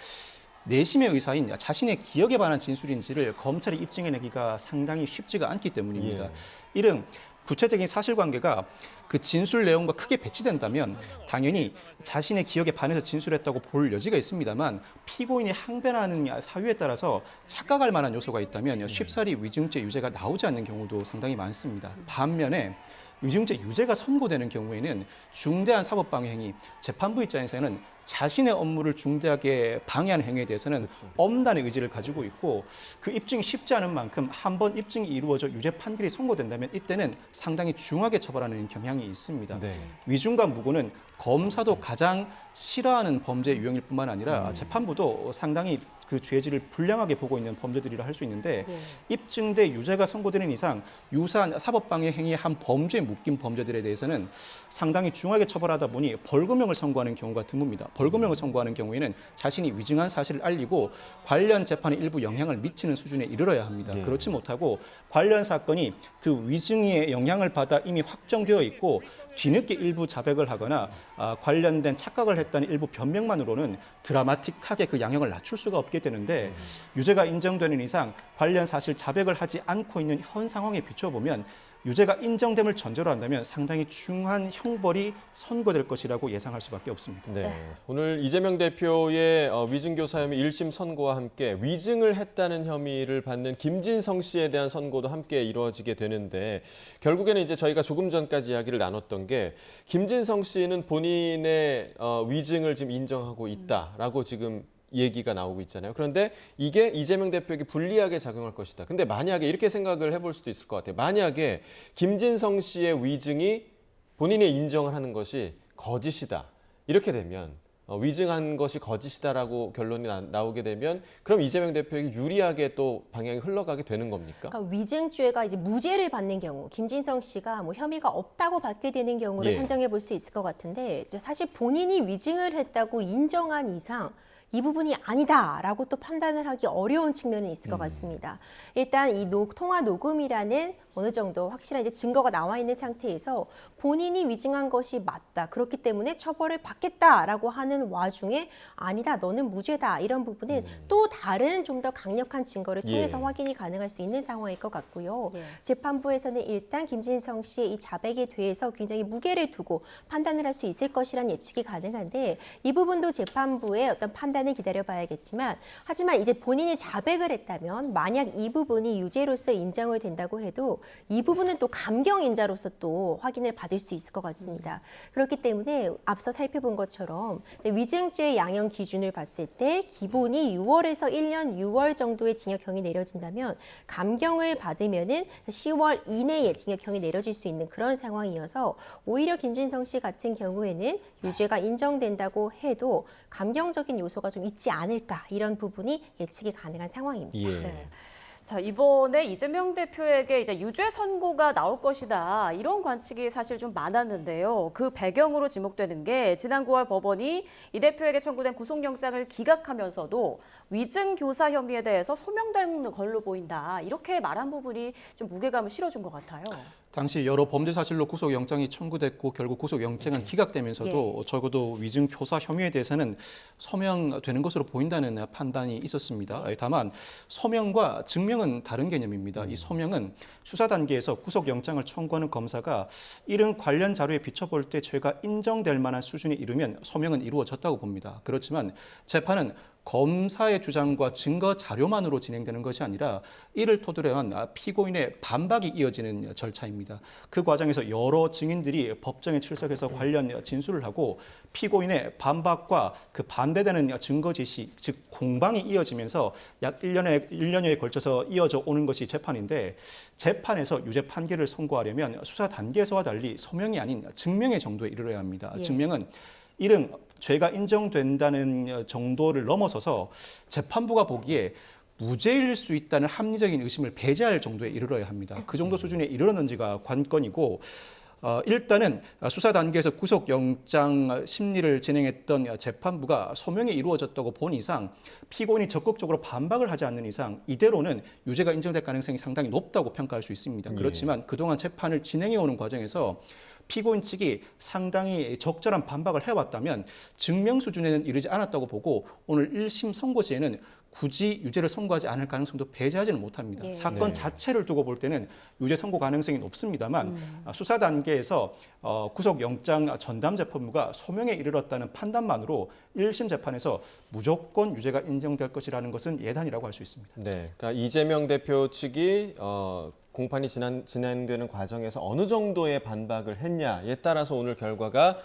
내심의 의사인 자신의 기억에 반한 진술인지를 검찰이 입증해내기가 상당히 쉽지가 않기 때문입니다. 예. 이런 구체적인 사실관계가 그 진술 내용과 크게 배치된다면 당연히 자신의 기억에 반해서 진술했다고 볼 여지가 있습니다만 피고인이 항변하는 사유에 따라서 착각할 만한 요소가 있다면 쉽사리 위증죄 유죄가 나오지 않는 경우도 상당히 많습니다. 반면에 위증죄 유죄가 선고되는 경우에는 중대한 사법방해 행위, 재판부 입장에서는 자신의 업무를 중대하게 방해하는 행위에 대해서는 엄단의 의지를 가지고 있고 그 입증이 쉽지 않은 만큼 한번 입증이 이루어져 유죄 판결이 선고된다면 이때는 상당히 중하게 처벌하는 경향이 있습니다. 네. 위증과 무고는 검사도 가장 싫어하는 범죄 유형일 뿐만 아니라 재판부도 상당히 그 죄질을 불량하게 보고 있는 범죄들이라 할 수 있는데 입증돼 유죄가 선고되는 이상 유사한 사법방해 행위의 한 범죄에 묶인 범죄들에 대해서는 상당히 중하게 처벌하다 보니 벌금형을 선고하는 경우가 드뭅니다. 벌금형을 선고하는 경우에는 자신이 위증한 사실을 알리고 관련 재판에 일부 영향을 미치는 수준에 이르러야 합니다. 그렇지 못하고 관련 사건이 그 위증의 영향을 받아 이미 확정되어 있고 뒤늦게 일부 자백을 하거나 관련된 착각을 했다는 일부 변명만으로는 드라마틱하게 그 양형을 낮출 수가 없게 되는데 유죄가 인정되는 이상 관련 사실 자백을 하지 않고 있는 현 상황에 비춰보면 유죄가 인정됨을 전제로 한다면 상당히 중한 형벌이 선고될 것이라고 예상할 수밖에 없습니다. 네. 오늘 이재명 대표의 위증교사 혐의 1심 선고와 함께 위증을 했다는 혐의를 받는 김진성 씨에 대한 선고도 함께 이루어지게 되는데 결국에는 이제 저희가 조금 전까지 이야기를 나눴던 게 김진성 씨는 본인의 위증을 지금 인정하고 있다라고 지금 얘기가 나오고 있잖아요. 그런데 이게 이재명 대표에게 불리하게 작용할 것이다. 근데 만약에 이렇게 생각을 해볼 수도 있을 것 같아요. 만약에 김진성 씨의 위증이 본인이 인정을 하는 것이 거짓이다. 이렇게 되면 위증한 것이 거짓이다라고 결론이 나오게 되면 그럼 이재명 대표에게 유리하게 또 방향이 흘러가게 되는 겁니까? 그러니까 위증죄가 이제 무죄를 받는 경우, 김진성 씨가 뭐 혐의가 없다고 받게 되는 경우를 예. 산정해 볼 수 있을 것 같은데 이제 사실 본인이 위증을 했다고 인정한 이상 이 부분이 아니다라고 또 판단을 하기 어려운 측면은 있을 것 같습니다. 일단 이 통화 녹음이라는 어느 정도 확실한 이제 증거가 나와 있는 상태에서 본인이 위증한 것이 맞다. 그렇기 때문에 처벌을 받겠다라고 하는 와중에 아니다. 너는 무죄다. 이런 부분은 또 다른 좀 더 강력한 증거를 통해서 예. 확인이 가능할 수 있는 상황일 것 같고요. 예. 재판부에서는 일단 김진성 씨의 이 자백에 대해서 굉장히 무게를 두고 판단을 할 수 있을 것이란 예측이 가능한데 이 부분도 재판부의 어떤 판단을 기다려봐야겠지만 하지만 이제 본인이 자백을 했다면 만약 이 부분이 유죄로서 인정을 된다고 해도 이 부분은 또 감경인자로서 또 확인을 받을 수 있을 것 같습니다. 그렇기 때문에 앞서 살펴본 것처럼 위증죄의 양형 기준을 봤을 때 기본이 6월에서 1년 6월 정도의 징역형이 내려진다면 감경을 받으면은 10월 이내에 징역형이 내려질 수 있는 그런 상황이어서 오히려 김진성 씨 같은 경우에는 유죄가 인정된다고 해도 감경적인 요소가 좀 있지 않을까 이런 부분이 예측이 가능한 상황입니다. 예. 네. 자, 이번에 이재명 대표에게 이제 유죄 선고가 나올 것이다. 이런 관측이 사실 좀 많았는데요. 그 배경으로 지목되는 게 지난 9월 법원이 이 대표에게 청구된 구속영장을 기각하면서도 위증 교사 혐의에 대해서 소명된 걸로 보인다. 이렇게 말한 부분이 좀 무게감을 실어준 것 같아요. 당시 여러 범죄 사실로 구속영장이 청구됐고 결국 구속영장은 기각되면서도 적어도 위증 교사 혐의에 대해서는 소명되는 것으로 보인다는 판단이 있었습니다. 다만 소명과 증명은 다른 개념입니다. 이 소명은 수사 단계에서 구속영장을 청구하는 검사가 이런 관련 자료에 비춰볼 때 죄가 인정될 만한 수준에 이르면 소명은 이루어졌다고 봅니다. 그렇지만 재판은 검사의 주장과 증거 자료만으로 진행되는 것이 아니라 이를 토대로 한 피고인의 반박이 이어지는 절차입니다. 그 과정에서 여러 증인들이 법정에 출석해서 관련 진술을 하고 피고인의 반박과 그 반대되는 증거 제시, 즉 공방이 이어지면서 약 1년여에 걸쳐서 이어져 오는 것이 재판인데 재판에서 유죄 판결을 선고하려면 수사 단계에서와 달리 소명이 아닌 증명의 정도에 이르러야 합니다. 증명은 이른 죄가 인정된다는 정도를 넘어서서 재판부가 보기에 무죄일 수 있다는 합리적인 의심을 배제할 정도에 이르러야 합니다. 그 정도 수준에 이르렀는지가 관건이고 일단은 수사 단계에서 구속영장 심리를 진행했던 재판부가 소명이 이루어졌다고 본 이상 피고인이 적극적으로 반박을 하지 않는 이상 이대로는 유죄가 인정될 가능성이 상당히 높다고 평가할 수 있습니다. 그렇지만 그동안 재판을 진행해오는 과정에서 피고인 측이 상당히 적절한 반박을 해왔다면 증명 수준에는 이르지 않았다고 보고 오늘 1심 선고시에는 굳이 유죄를 선고하지 않을 가능성도 배제하지는 못합니다. 사건 자체를 두고 볼 때는 유죄 선고 가능성이 높습니다만 수사 단계에서 구속영장 전담 재판부가 소명에 이르렀다는 판단만으로 1심 재판에서 무조건 유죄가 인정될 것이라는 것은 예단이라고 할 수 있습니다. 네, 그러니까 이재명 대표 측이 공판이 진행되는 과정에서 어느 정도의 반박을 했냐에 따라서 오늘 결과가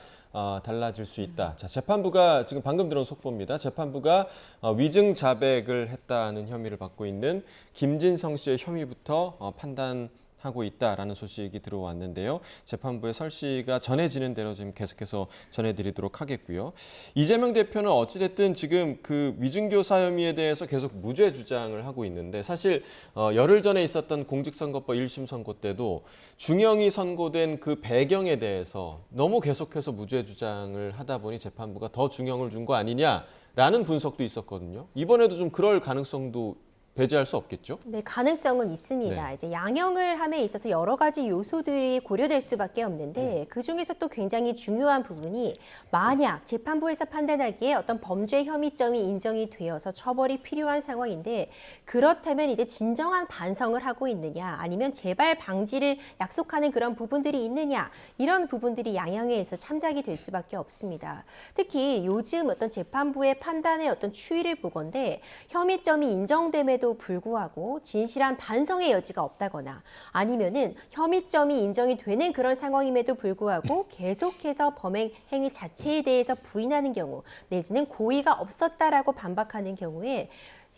달라질 수 있다. 자, 재판부가 지금 방금 들은 속보입니다. 재판부가 위증 자백을 했다는 혐의를 받고 있는 김진성 씨의 혐의부터 판단하고 있다라는 소식이 들어왔는데요. 재판부의 설시가 전해지는 대로 지금 계속해서 전해드리도록 하겠고요. 이재명 대표는 어찌됐든 지금 그 위증교사 혐의에 대해서 계속 무죄 주장을 하고 있는데 사실 열흘 전에 있었던 공직선거법 1심 선고 때도 중형이 선고된 그 배경에 대해서 너무 계속해서 무죄 주장을 하다 보니 재판부가 더 중형을 준 거 아니냐라는 분석도 있었거든요. 이번에도 좀 그럴 가능성도 배제할 수 없겠죠? 네, 가능성은 있습니다. 네. 이제 양형을 함에 있어서 여러 가지 요소들이 고려될 수밖에 없는데 그 중에서 또 굉장히 중요한 부분이 만약 재판부에서 판단하기에 어떤 범죄 혐의점이 인정이 되어서 처벌이 필요한 상황인데 그렇다면 이제 진정한 반성을 하고 있느냐 아니면 재발 방지를 약속하는 그런 부분들이 있느냐 이런 부분들이 양형에서 참작이 될 수밖에 없습니다. 특히 요즘 어떤 재판부의 판단의 어떤 추이를 보건대 혐의점이 인정됨에도 불구하고 진실한 반성의 여지가 없다거나 아니면은 혐의점이 인정이 되는 그런 상황임에도 불구하고 계속해서 범행 행위 자체에 대해서 부인하는 경우 내지는 고의가 없었다라고 반박하는 경우에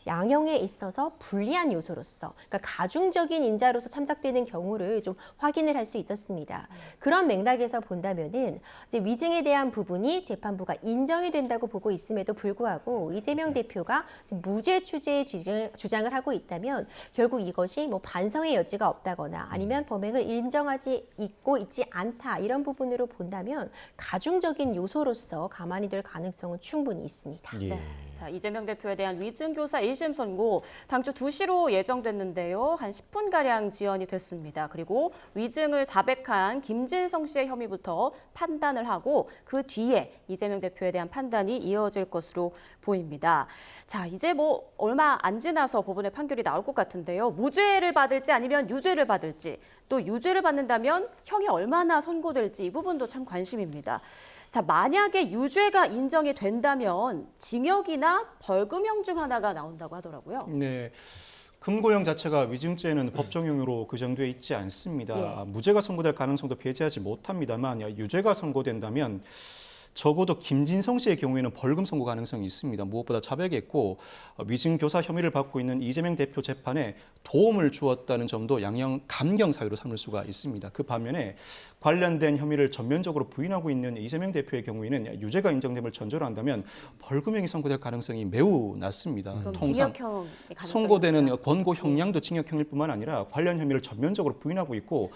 양형에 있어서 불리한 요소로서 그러니까 가중적인 인자로서 참작되는 경우를 좀 확인을 할 수 있었습니다. 그런 맥락에서 본다면은 이제 위증에 대한 부분이 재판부가 인정이 된다고 보고 있음에도 불구하고 이재명 대표가 무죄 추재의 주장을 하고 있다면 결국 이것이 뭐 반성의 여지가 없다거나 아니면 범행을 인정하지 있지 않다 이런 부분으로 본다면 가중적인 요소로서 가만히 둘 가능성은 충분히 있습니다. 네. 자, 이재명 대표에 대한 위증교사 1심 선고 당초 2시로 예정됐는데요. 한 10분가량 지연이 됐습니다. 그리고 위증을 자백한 김진성 씨의 혐의부터 판단을 하고 그 뒤에 이재명 대표에 대한 판단이 이어질 것으로 보입니다. 자, 이제 뭐 얼마 안 지나서 법원의 판결이 나올 것 같은데요. 무죄를 받을지 아니면 유죄를 받을지 또 유죄를 받는다면 형이 얼마나 선고될지 이 부분도 참 관심입니다. 자, 만약에 유죄가 인정이 된다면 징역이나 벌금형 중 하나가 나온다고 하더라고요. 네. 금고형 자체가 위증죄는 법정형으로 규정되어 있지 않습니다. 무죄가 선고될 가능성도 배제하지 못합니다만 유죄가 선고된다면 적어도 김진성 씨의 경우에는 벌금 선고 가능성이 있습니다. 무엇보다 자백했고 위증교사 혐의를 받고 있는 이재명 대표 재판에 도움을 주었다는 점도 양형 감경 사유로 삼을 수가 있습니다. 그 반면에 관련된 혐의를 전면적으로 부인하고 있는 이재명 대표의 경우에는 유죄가 인정됨을 전제로 한다면 벌금형이 선고될 가능성이 매우 낮습니다. 그럼 통상 징역형의 가능성이 선고되는 권고 형량도 징역형일 뿐만 아니라 관련 혐의를 전면적으로 부인하고 있고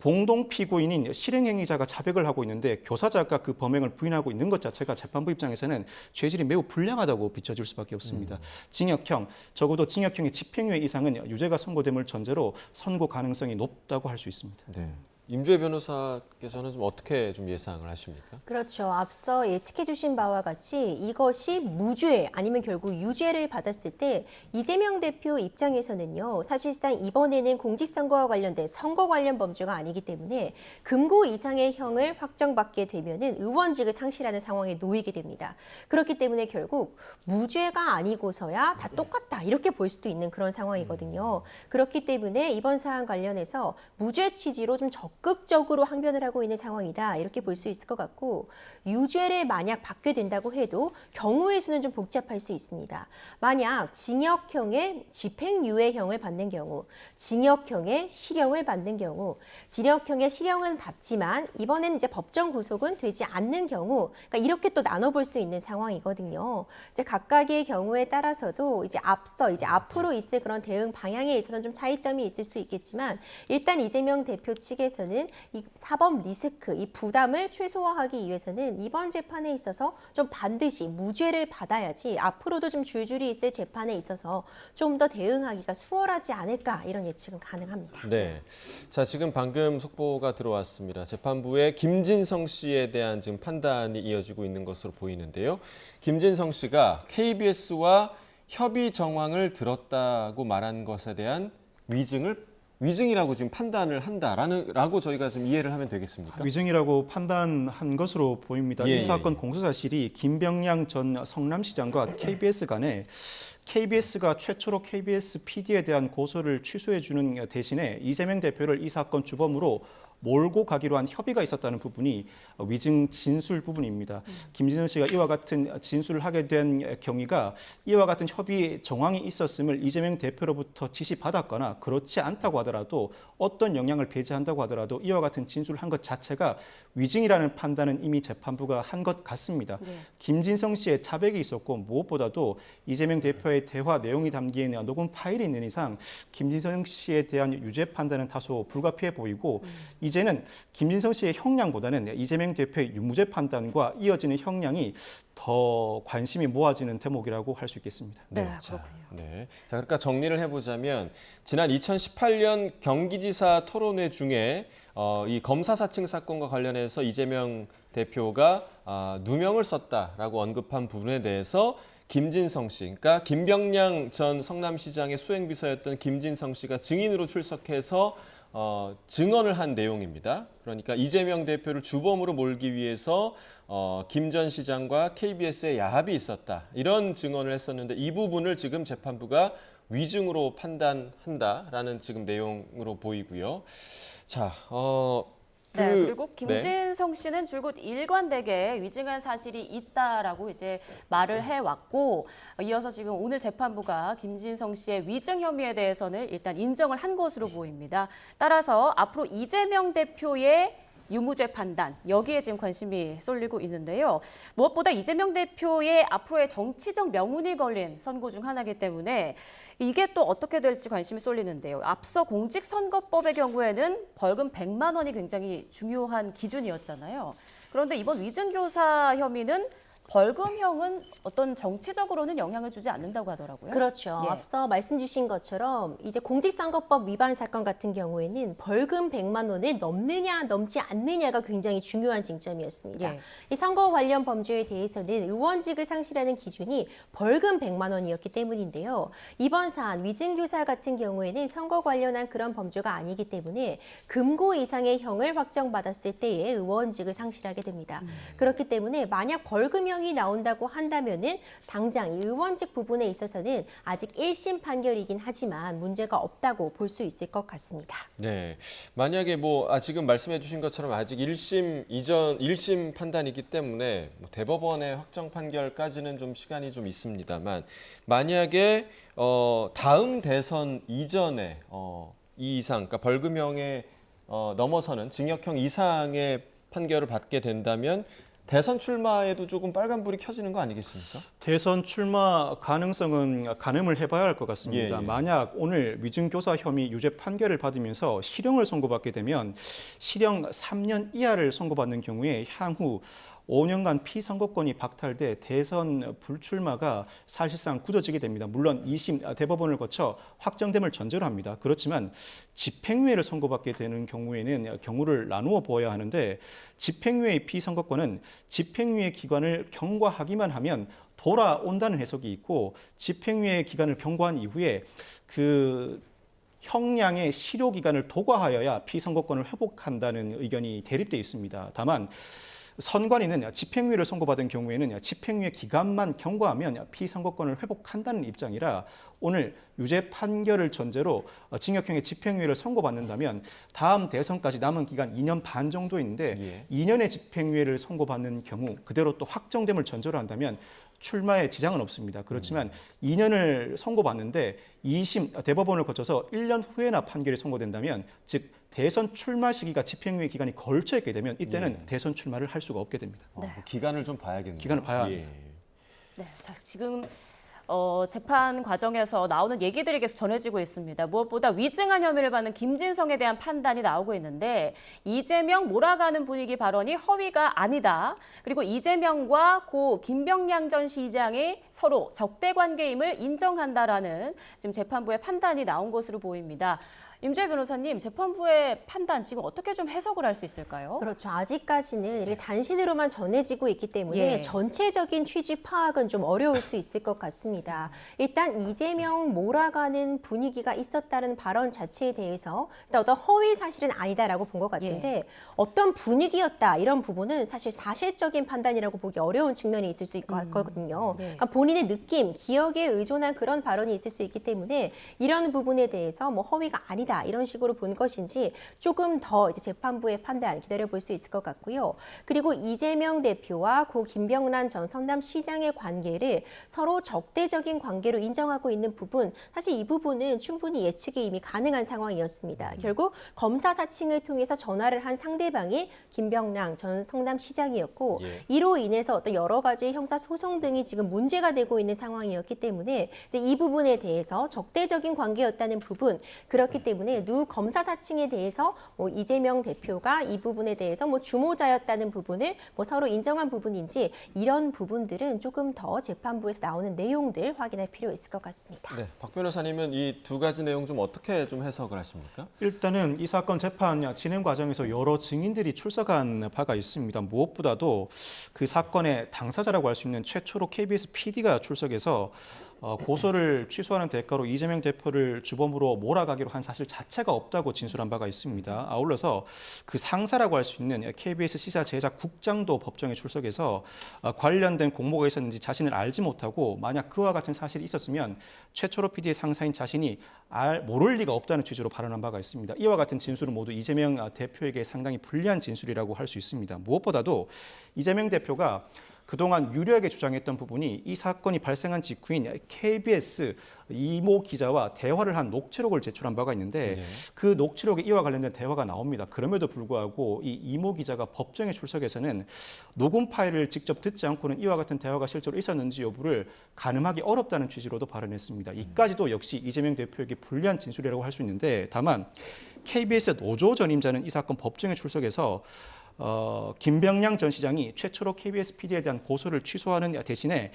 공동 피고인인 실행행위자가 자백을 하고 있는데 교사자가 그 범행을 부인하고 있는 것 자체가 재판부 입장에서는 죄질이 매우 불량하다고 비춰질 수밖에 없습니다. 징역형, 적어도 징역형의 집행유예 이상은 유죄가 선고됨을 전제로 선고 가능성이 높다고 할 수 있습니다. 네. 임주혜 변호사께서는 좀 어떻게 좀 예상을 하십니까? 그렇죠. 앞서 예측해 주신 바와 같이 이것이 무죄 아니면 결국 유죄를 받았을 때 이재명 대표 입장에서는요. 사실상 이번에는 공직선거와 관련된 선거 관련 범죄가 아니기 때문에 금고 이상의 형을 확정받게 되면은 의원직을 상실하는 상황에 놓이게 됩니다. 그렇기 때문에 결국 무죄가 아니고서야 다 똑같다 이렇게 볼 수도 있는 그런 상황이거든요. 그렇기 때문에 이번 사안 관련해서 무죄 취지로 좀 적극적으로 항변을 하고 있는 상황이다 이렇게 볼 수 있을 것 같고 유죄를 만약 받게 된다고 해도 경우의 수는 좀 복잡할 수 있습니다. 만약 징역형의 집행유예형을 받는 경우, 징역형의 실형을 받는 경우, 징역형의 실형은 받지만 이번에는 이제 법정 구속은 되지 않는 경우, 그러니까 이렇게 또 나눠볼 수 있는 상황이거든요. 이제 각각의 경우에 따라서도 이제 앞으로 있을 그런 대응 방향에 있어서는 좀 차이점이 있을 수 있겠지만 일단 이재명 대표 측에서는 이 사법 리스크, 이 부담을 최소화하기 위해서는 이번 재판에 있어서 좀 반드시 무죄를 받아야지 앞으로도 좀 줄줄이 있을 재판에 있어서 좀 더 대응하기가 수월하지 않을까 이런 예측은 가능합니다. 네. 자, 지금 방금 속보가 들어왔습니다. 재판부의 김진성 씨에 대한 지금 판단이 이어지고 있는 것으로 보이는데요. 김진성 씨가 KBS와 협의 정황을 들었다고 말한 것에 대한 위증이라고 지금 판단을 한다라고 저희가 좀 이해를 하면 되겠습니까? 위증이라고 판단한 것으로 보입니다. 예, 이 사건 예. 공소사실이 김병량 전 성남시장과 KBS 간에 KBS가 최초로 KBS PD에 대한 고소를 취소해주는 대신에 이재명 대표를 이 사건 주범으로 몰고 가기로 한 협의가 있었다는 부분이 위증 진술 부분입니다. 김진성 씨가 이와 같은 진술을 하게 된 경위가 이와 같은 협의 정황이 있었음을 이재명 대표로부터 지시받았거나 그렇지 않다고 하더라도 어떤 영향을 배제한다고 하더라도 이와 같은 진술을 한 것 자체가 위증이라는 판단은 이미 재판부가 한 것 같습니다. 네. 김진성 씨의 자백이 있었고 무엇보다도 이재명 대표의 대화 내용이 담긴 녹음 파일이 있는 이상 김진성 씨에 대한 유죄 판단은 다소 불가피해 보이고 이제는 김진성 씨의 형량보다는 이재명 대표의 유무죄 판단과 이어지는 형량이 더 관심이 모아지는 대목이라고 할 수 있겠습니다. 네, 자, 그렇군요. 네. 자, 그러니까 정리를 해보자면 지난 2018년 경기지사 토론회 중에 이 검사 사칭 사건과 관련해서 이재명 대표가 누명을 썼다라고 언급한 부분에 대해서 김진성 씨, 그러니까 김병량 전 성남시장의 수행비서였던 김진성 씨가 증인으로 출석해서 증언을 한 내용입니다. 그러니까 이재명 대표를 주범으로 몰기 위해서 김 전 시장과 KBS의 야합이 있었다. 이런 증언을 했었는데 이 부분을 지금 재판부가 위증으로 판단한다라는 지금 내용으로 보이고요. 자, 네, 그리고 김진성 씨는 줄곧 일관되게 위증한 사실이 있다라고 이제 말을 해왔고 이어서 지금 오늘 재판부가 김진성 씨의 위증 혐의에 대해서는 일단 인정을 한 것으로 보입니다. 따라서 앞으로 이재명 대표의 유무죄 판단, 여기에 지금 관심이 쏠리고 있는데요. 무엇보다 이재명 대표의 앞으로의 정치적 명운이 걸린 선고 중 하나이기 때문에 이게 또 어떻게 될지 관심이 쏠리는데요. 앞서 공직선거법의 경우에는 벌금 100만 원이 굉장히 중요한 기준이었잖아요. 그런데 이번 위증교사 혐의는 벌금형은 어떤 정치적으로는 영향을 주지 않는다고 하더라고요. 그렇죠. 예. 앞서 말씀 주신 것처럼 이제 공직선거법 위반 사건 같은 경우에는 벌금 100만 원을 넘느냐 넘지 않느냐가 굉장히 중요한 쟁점이었습니다. 예. 이 선거 관련 범죄에 대해서는 의원직을 상실하는 기준이 벌금 100만 원이었기 때문인데요. 이번 사안 위증교사 같은 경우에는 선거 관련한 그런 범죄가 아니기 때문에 금고 이상의 형을 확정받았을 때에 의원직을 상실하게 됩니다. 그렇기 때문에 만약 벌금형이 실형이 나온다고 한다면은 당장 이 의원직 부분에 있어서는 아직 1심 판결이긴 하지만 문제가 없다고 볼 수 있을 것 같습니다. 네. 만약에 지금 말씀해 주신 것처럼 아직 1심 판단이기 때문에 대법원의 확정 판결까지는 좀 시간이 좀 있습니다만 만약에 다음 대선 이전에 이 이상 그러니까 벌금형에 넘어서는 징역형 이상의 판결을 받게 된다면 대선 출마에도 조금 빨간불이 켜지는 거 아니겠습니까? 대선 출마 가능성은 가늠을 해봐야 할 것 같습니다. 예, 예. 만약 오늘 위증교사 혐의 유죄 판결을 받으면서 실형을 선고받게 되면 실형 3년 이하를 선고받는 경우에 향후 5년간 피선거권이 박탈돼 대선 불출마가 사실상 굳어지게 됩니다. 물론 2심 대법원을 거쳐 확정됨을 전제로 합니다. 그렇지만 집행유예를 선고받게 되는 경우에는 경우를 나누어 보아야 하는데 집행유예의 피선거권은 집행유예 기간을 경과하기만 하면 돌아온다는 해석이 있고 집행유예 기간을 경과한 이후에 그 형량의 실효 기간을 도과하여야 피선거권을 회복한다는 의견이 대립돼 있습니다. 다만 선관위는 집행유예를 선고받은 경우에는 집행유예 기간만 경과하면 피선거권을 회복한다는 입장이라 오늘 유죄 판결을 전제로 징역형의 집행유예를 선고받는다면 다음 대선까지 남은 기간 2년 반 정도인데 2년의 집행유예를 선고받는 경우 그대로 또 확정됨을 전제로 한다면 출마에 지장은 없습니다. 그렇지만 2년을 선고받는데 2심 대법원을 거쳐서 1년 후에나 판결이 선고된다면 즉 대선 출마 시기가 집행유예 기간이 걸쳐 있게 되면 이때는 대선 출마를 할 수가 없게 됩니다. 기간을 좀 봐야겠네요. 기간을 봐야 합니다. 네, 자, 지금 재판 과정에서 나오는 얘기들이 계속 전해지고 있습니다. 무엇보다 위증한 혐의를 받는 김진성에 대한 판단이 나오고 있는데 이재명 몰아가는 분위기 발언이 허위가 아니다. 그리고 이재명과 고 김병량 전 시장이 서로 적대 관계임을 인정한다라는 지금 재판부의 판단이 나온 것으로 보입니다. 임재 변호사님, 재판부의 판단 지금 어떻게 좀 해석을 할 수 있을까요? 그렇죠. 아직까지는 이렇게 단신으로만 전해지고 있기 때문에 예. 전체적인 취지 파악은 좀 어려울 수 있을 것 같습니다. 일단 이재명 몰아가는 분위기가 있었다는 발언 자체에 대해서 일단 어떤 허위 사실은 아니다라고 본 것 같은데 어떤 분위기였다 이런 부분은 사실 사실적인 판단이라고 보기 어려운 측면이 있을 수 있거든요. 네. 그러니까 본인의 느낌, 기억에 의존한 그런 발언이 있을 수 있기 때문에 이런 부분에 대해서 뭐 허위가 아니다. 이런 식으로 본 것인지 조금 더 이제 재판부의 판단 기다려볼 수 있을 것 같고요. 그리고 이재명 대표와 고 김병란 전 성남시장의 관계를 서로 적대적인 관계로 인정하고 있는 부분, 사실 이 부분은 충분히 예측이 이미 가능한 상황이었습니다. 결국 검사 사칭을 통해서 전화를 한 상대방이 김병랑 전 성남시장이었고 이로 인해서 어떤 여러 가지 형사 소송 등이 지금 문제가 되고 있는 상황이었기 때문에 이제 이 부분에 대해서 적대적인 관계였다는 부분, 그렇기 때문에 누 검사 사칭에 대해서 뭐 이재명 대표가 이 부분에 대해서 뭐 주모자였다는 부분을 뭐 서로 인정한 부분인지 이런 부분들은 조금 더 재판부에서 나오는 내용들 확인할 필요 있을 것 같습니다. 네, 박 변호사님은 이 두 가지 내용 좀 어떻게 좀 해석을 하십니까? 일단은 이 사건 재판 진행 과정에서 여러 증인들이 출석한 바가 있습니다. 무엇보다도 그 사건의 당사자라고 할 수 있는 최초로 KBS PD가 출석해서 고소를 취소하는 대가로 이재명 대표를 주범으로 몰아가기로 한 사실 자체가 없다고 진술한 바가 있습니다. 아울러서 그 상사라고 할 수 있는 KBS 시사 제작 국장도 법정에 출석해서 관련된 공모가 있었는지 자신을 알지 못하고 만약 그와 같은 사실이 있었으면 최초로 PD의 상사인 자신이 모를 리가 없다는 취지로 발언한 바가 있습니다. 이와 같은 진술은 모두 이재명 대표에게 상당히 불리한 진술이라고 할 수 있습니다. 무엇보다도 이재명 대표가 그동안 유력하게 주장했던 부분이 이 사건이 발생한 직후인 KBS 이모 기자와 대화를 한 녹취록을 제출한 바가 있는데 그 녹취록에 이와 관련된 대화가 나옵니다. 그럼에도 불구하고 이 이모 기자가 법정에 출석해서는 녹음 파일을 직접 듣지 않고는 이와 같은 대화가 실제로 있었는지 여부를 가늠하기 어렵다는 취지로도 발언했습니다. 이까지도 역시 이재명 대표에게 불리한 진술이라고 할 수 있는데 다만 KBS 노조 전임자는 이 사건 법정에 출석해서 김병량 전 시장이 최초로 KBS PD에 대한 고소를 취소하는 대신에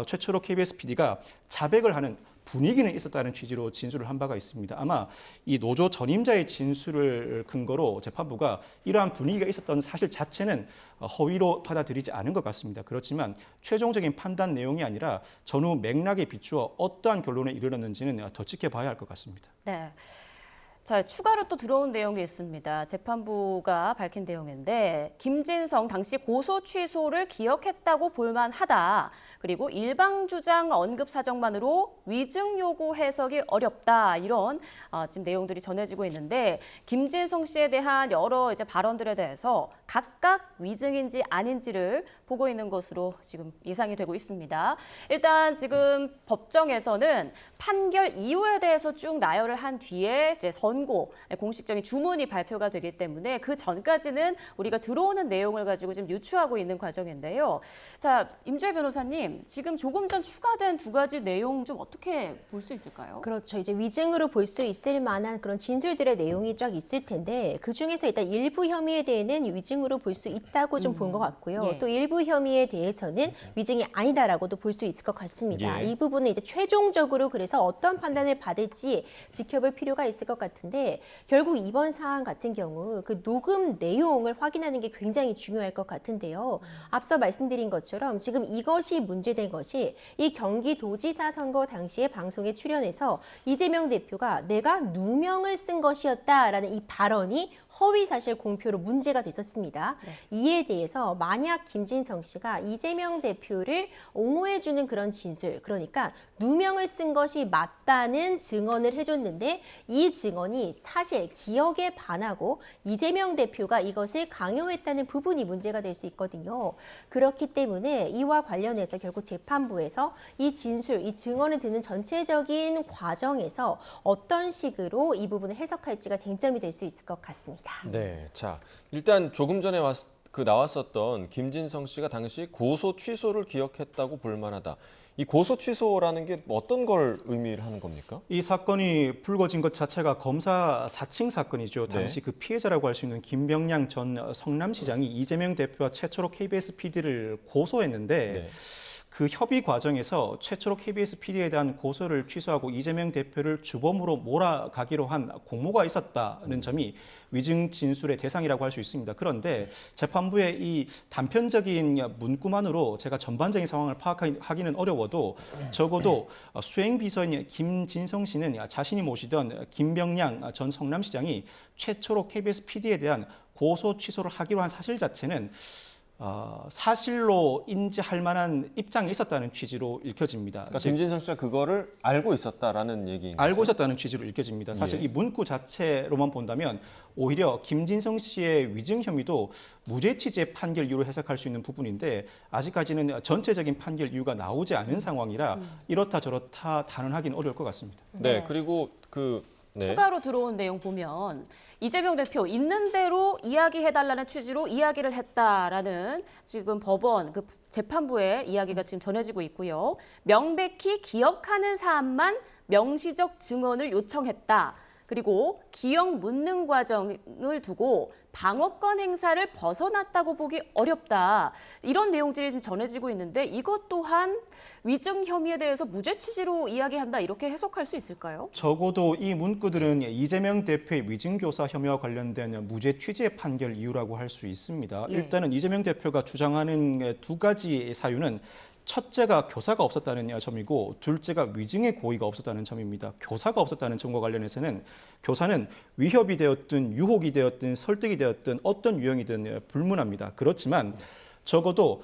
최초로 KBS PD가 자백을 하는 분위기는 있었다는 취지로 진술을 한 바가 있습니다. 아마 이 노조 전임자의 진술을 근거로 재판부가 이러한 분위기가 있었던 사실 자체는 허위로 받아들이지 않은 것 같습니다. 그렇지만 최종적인 판단 내용이 아니라 전후 맥락에 비추어 어떠한 결론에 이르렀는지는 더 지켜봐야 할 것 같습니다. 네. 자, 추가로 또 들어온 내용이 있습니다. 재판부가 밝힌 내용인데 김진성 당시 고소 취소를 기억했다고 볼만하다. 그리고 일방 주장 언급 사정만으로 위증 요구 해석이 어렵다. 이런 지금 내용들이 전해지고 있는데 김진성 씨에 대한 여러 이제 발언들에 대해서 각각 위증인지 아닌지를 보고 있는 것으로 지금 예상이 되고 있습니다. 일단 지금 법정에서는 판결 이유에 대해서 쭉 나열을 한 뒤에 이제 선고, 공식적인 주문이 발표가 되기 때문에 그 전까지는 우리가 들어오는 내용을 가지고 지금 유추하고 있는 과정인데요. 자, 임주혜 변호사님, 지금 조금 전 추가된 두 가지 내용 좀 어떻게 볼 수 있을까요? 그렇죠. 이제 위증으로 볼 수 있을 만한 그런 진술들의 내용이 쫙 있을 텐데 그중에서 일단 일부 혐의에 대해서는 위증으로 볼 수 있다고 좀 본 것 같고요. 예. 또 일부 혐의에 대해서는 위증이 아니다라고도 볼 수 있을 것 같습니다. 예. 이 부분은 이제 최종적으로 그래서 어떤 판단을 받을지 지켜볼 필요가 있을 것 같은데 결국 이번 사안 같은 경우 그 녹음 내용을 확인하는 게 굉장히 중요할 것 같은데요. 앞서 말씀드린 것처럼 지금 이것이 문제된 것이 이 경기도지사 선거 당시에 방송에 출연해서 이재명 대표가 내가 누명을 쓴 것이었다라는 이 발언이 허위사실 공표로 문제가 됐었습니다. 이에 대해서 만약 김진성 씨가 이재명 대표를 옹호해주는 그런 진술, 그러니까 누명을 쓴 것이 맞다는 증언을 해줬는데 이 증언이 사실 기억에 반하고 이재명 대표가 이것을 강요했다는 부분이 문제가 될 수 있거든요. 그렇기 때문에 이와 관련해서 결국 재판부에서 이 진술, 이 증언을 듣는 전체적인 과정에서 어떤 식으로 이 부분을 해석할지가 쟁점이 될 수 있을 것 같습니다. 네, 자 일단 조금 전에 나왔었던 김진성 씨가 당시 고소 취소를 기억했다고 볼만하다. 이 고소 취소라는 게 어떤 걸 의미를 하는 겁니까? 이 사건이 불거진 것 자체가 검사 사칭 사건이죠. 당시 그 피해자라고 할 수 있는 김병량 전 성남시장이 이재명 대표와 최초로 KBS PD를 고소했는데 네. 그 협의 과정에서 최초로 KBS PD에 대한 고소를 취소하고 이재명 대표를 주범으로 몰아가기로 한 공모가 있었다는 점이 위증 진술의 대상이라고 할 수 있습니다. 그런데 재판부의 이 단편적인 문구만으로 제가 전반적인 상황을 파악하기는 어려워도 적어도 수행비서인 김진성 씨는 자신이 모시던 김병량 전 성남시장이 최초로 KBS PD에 대한 고소 취소를 하기로 한 사실 자체는 사실로 인지할 만한 입장에 있었다는 취지로 읽혀집니다. 그러니까 김진성 씨가 그거를 알고 있었다라는 얘기인 거죠? 알고 있었다는 취지로 읽혀집니다. 사실 예. 이 문구 자체로만 본다면 오히려 김진성 씨의 위증 혐의도 무죄 취지의 판결 이유로 해석할 수 있는 부분인데 아직까지는 전체적인 판결 이유가 나오지 않은 상황이라 이렇다 저렇다 단언하기는 어려울 것 같습니다. 네, 네. 그리고 네. 추가로 들어온 내용 보면 이재명 대표 있는 대로 이야기해달라는 취지로 이야기를 했다라는 지금 법원 그 재판부의 이야기가 지금 전해지고 있고요. 명백히 기억하는 사안만 명시적 증언을 요청했다. 그리고 기억 묻는 과정을 두고 방어권 행사를 벗어났다고 보기 어렵다. 이런 내용들이 지금 전해지고 있는데 이것 또한 위증 혐의에 대해서 무죄 취지로 이야기한다 이렇게 해석할 수 있을까요? 적어도 이 문구들은 이재명 대표의 위증교사 혐의와 관련된 무죄 취지의 판결 이유라고 할 수 있습니다. 예. 일단은 이재명 대표가 주장하는 두 가지 사유는 첫째가 교사가 없었다는 점이고 둘째가 위증의 고의가 없었다는 점입니다. 교사가 없었다는 점과 관련해서는 교사는 위협이 되었든 유혹이 되었든 설득이 되었든 어떤 유형이든 불문합니다. 그렇지만 적어도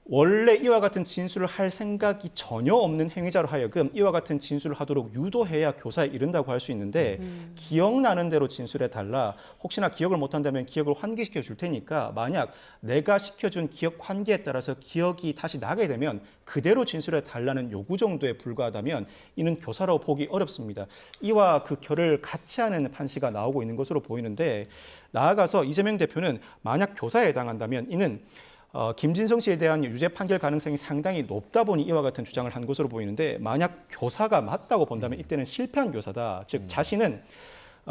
원래 이와 같은 진술을 할 생각이 전혀 없는 행위자로 하여금 이와 같은 진술을 하도록 유도해야 교사에 이른다고 할 수 있는데 기억나는 대로 진술해달라. 혹시나 기억을 못한다면 기억을 환기시켜 줄 테니까 만약 내가 시켜준 기억 환기에 따라서 기억이 다시 나게 되면 그대로 진술해달라는 요구 정도에 불과하다면 이는 교사라고 보기 어렵습니다. 이와 그 결을 같이 하는 판시가 나오고 있는 것으로 보이는데 나아가서 이재명 대표는 만약 교사에 해당한다면 이는 김진성 씨에 대한 유죄 판결 가능성이 상당히 높다 보니 이와 같은 주장을 한 것으로 보이는데 만약 교사가 맞다고 본다면 이때는 실패한 교사다. 즉 자신은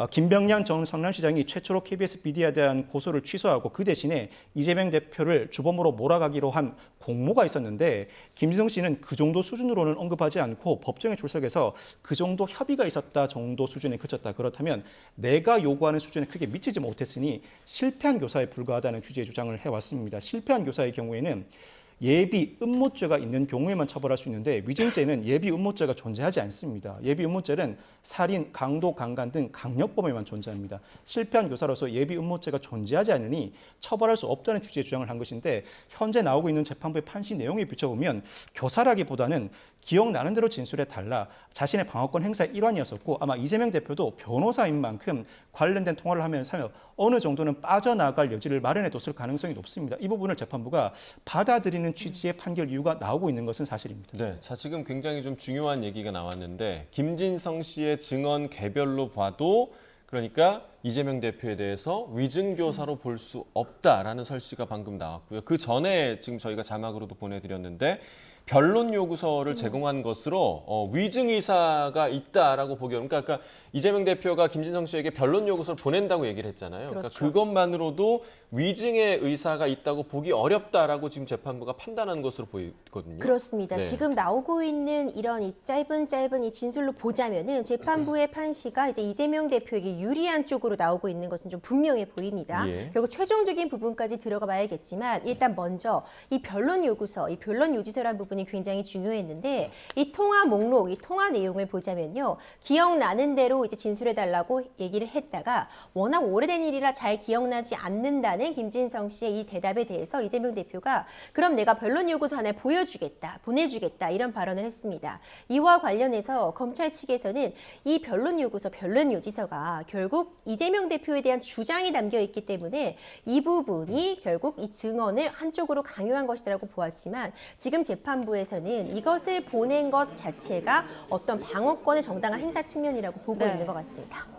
김병량 전 성남시장이 최초로 KBS PD에 대한 고소를 취소하고 그 대신에 이재명 대표를 주범으로 몰아가기로 한 공모가 있었는데 김진성 씨는 그 정도 수준으로는 언급하지 않고 법정에 출석해서 그 정도 협의가 있었다 정도 수준에 그쳤다. 그렇다면 내가 요구하는 수준에 크게 미치지 못했으니 실패한 교사에 불과하다는 취지의 주장을 해왔습니다. 실패한 교사의 경우에는 예비 음모죄가 있는 경우에만 처벌할 수 있는데 위증죄는 예비 음모죄가 존재하지 않습니다. 예비 음모죄는 살인, 강도, 강간 등 강력범에만 존재합니다. 실패한 교사로서 예비 음모죄가 존재하지 않으니 처벌할 수 없다는 취지의 주장을 한 것인데 현재 나오고 있는 재판부의 판시 내용에 비춰보면 교사라기보다는 기억나는 대로 진술해달라 자신의 방어권 행사의 일환이었었고 아마 이재명 대표도 변호사인 만큼 관련된 통화를 하면서 어느 정도는 빠져나갈 여지를 마련해뒀을 가능성이 높습니다. 이 부분을 재판부가 받아들이는 취지의 판결 이유가 나오고 있는 것은 사실입니다. 네, 자 지금 굉장히 좀 중요한 얘기가 나왔는데 김진성 씨의 증언 개별로 봐도 그러니까 이재명 대표에 대해서 위증교사로 볼 수 없다라는 설시가 방금 나왔고요. 그 전에 지금 저희가 자막으로도 보내드렸는데 변론 요구서를 제공한 것으로 위증 의사가 있다라고 보기 어렵습니다. 그러니까 이재명 대표가 김진성 씨에게 변론 요구서를 보낸다고 얘기를 했잖아요. 그러니까 그렇죠. 그것만으로도 위증의 의사가 있다고 보기 어렵다라고 지금 재판부가 판단한 것으로 보이거든요. 그렇습니다. 네. 지금 나오고 있는 이런 이 짧은 이 진술로 보자면은 재판부의 판시가 이제 이재명 대표에게 유리한 쪽으로 나오고 있는 것은 좀 분명해 보입니다. 예. 결국 최종적인 부분까지 들어가 봐야겠지만 일단 먼저 이 변론 요구서, 이 변론 요지서라는 부분이 굉장히 중요했는데 이 통화 목록, 이 통화 내용을 보자면요. 기억나는 대로 이제 진술해달라고 얘기를 했다가 워낙 오래된 일이라 잘 기억나지 않는다는 김진성 씨의 이 대답에 대해서 이재명 대표가 그럼 내가 변론 요구서 하나 보내주겠다 이런 발언을 했습니다. 이와 관련해서 검찰 측에서는 이 변론 요구서, 변론 요지서가 결국 이재명 대표에 대한 주장이 담겨 있기 때문에 이 부분이 결국 이 증언을 한쪽으로 강요한 것이라고 보았지만 지금 재판부에서는 이것을 보낸 것 자체가 어떤 방어권의 정당한 행사 측면이라고 보고 네. 있는 것 같습니다.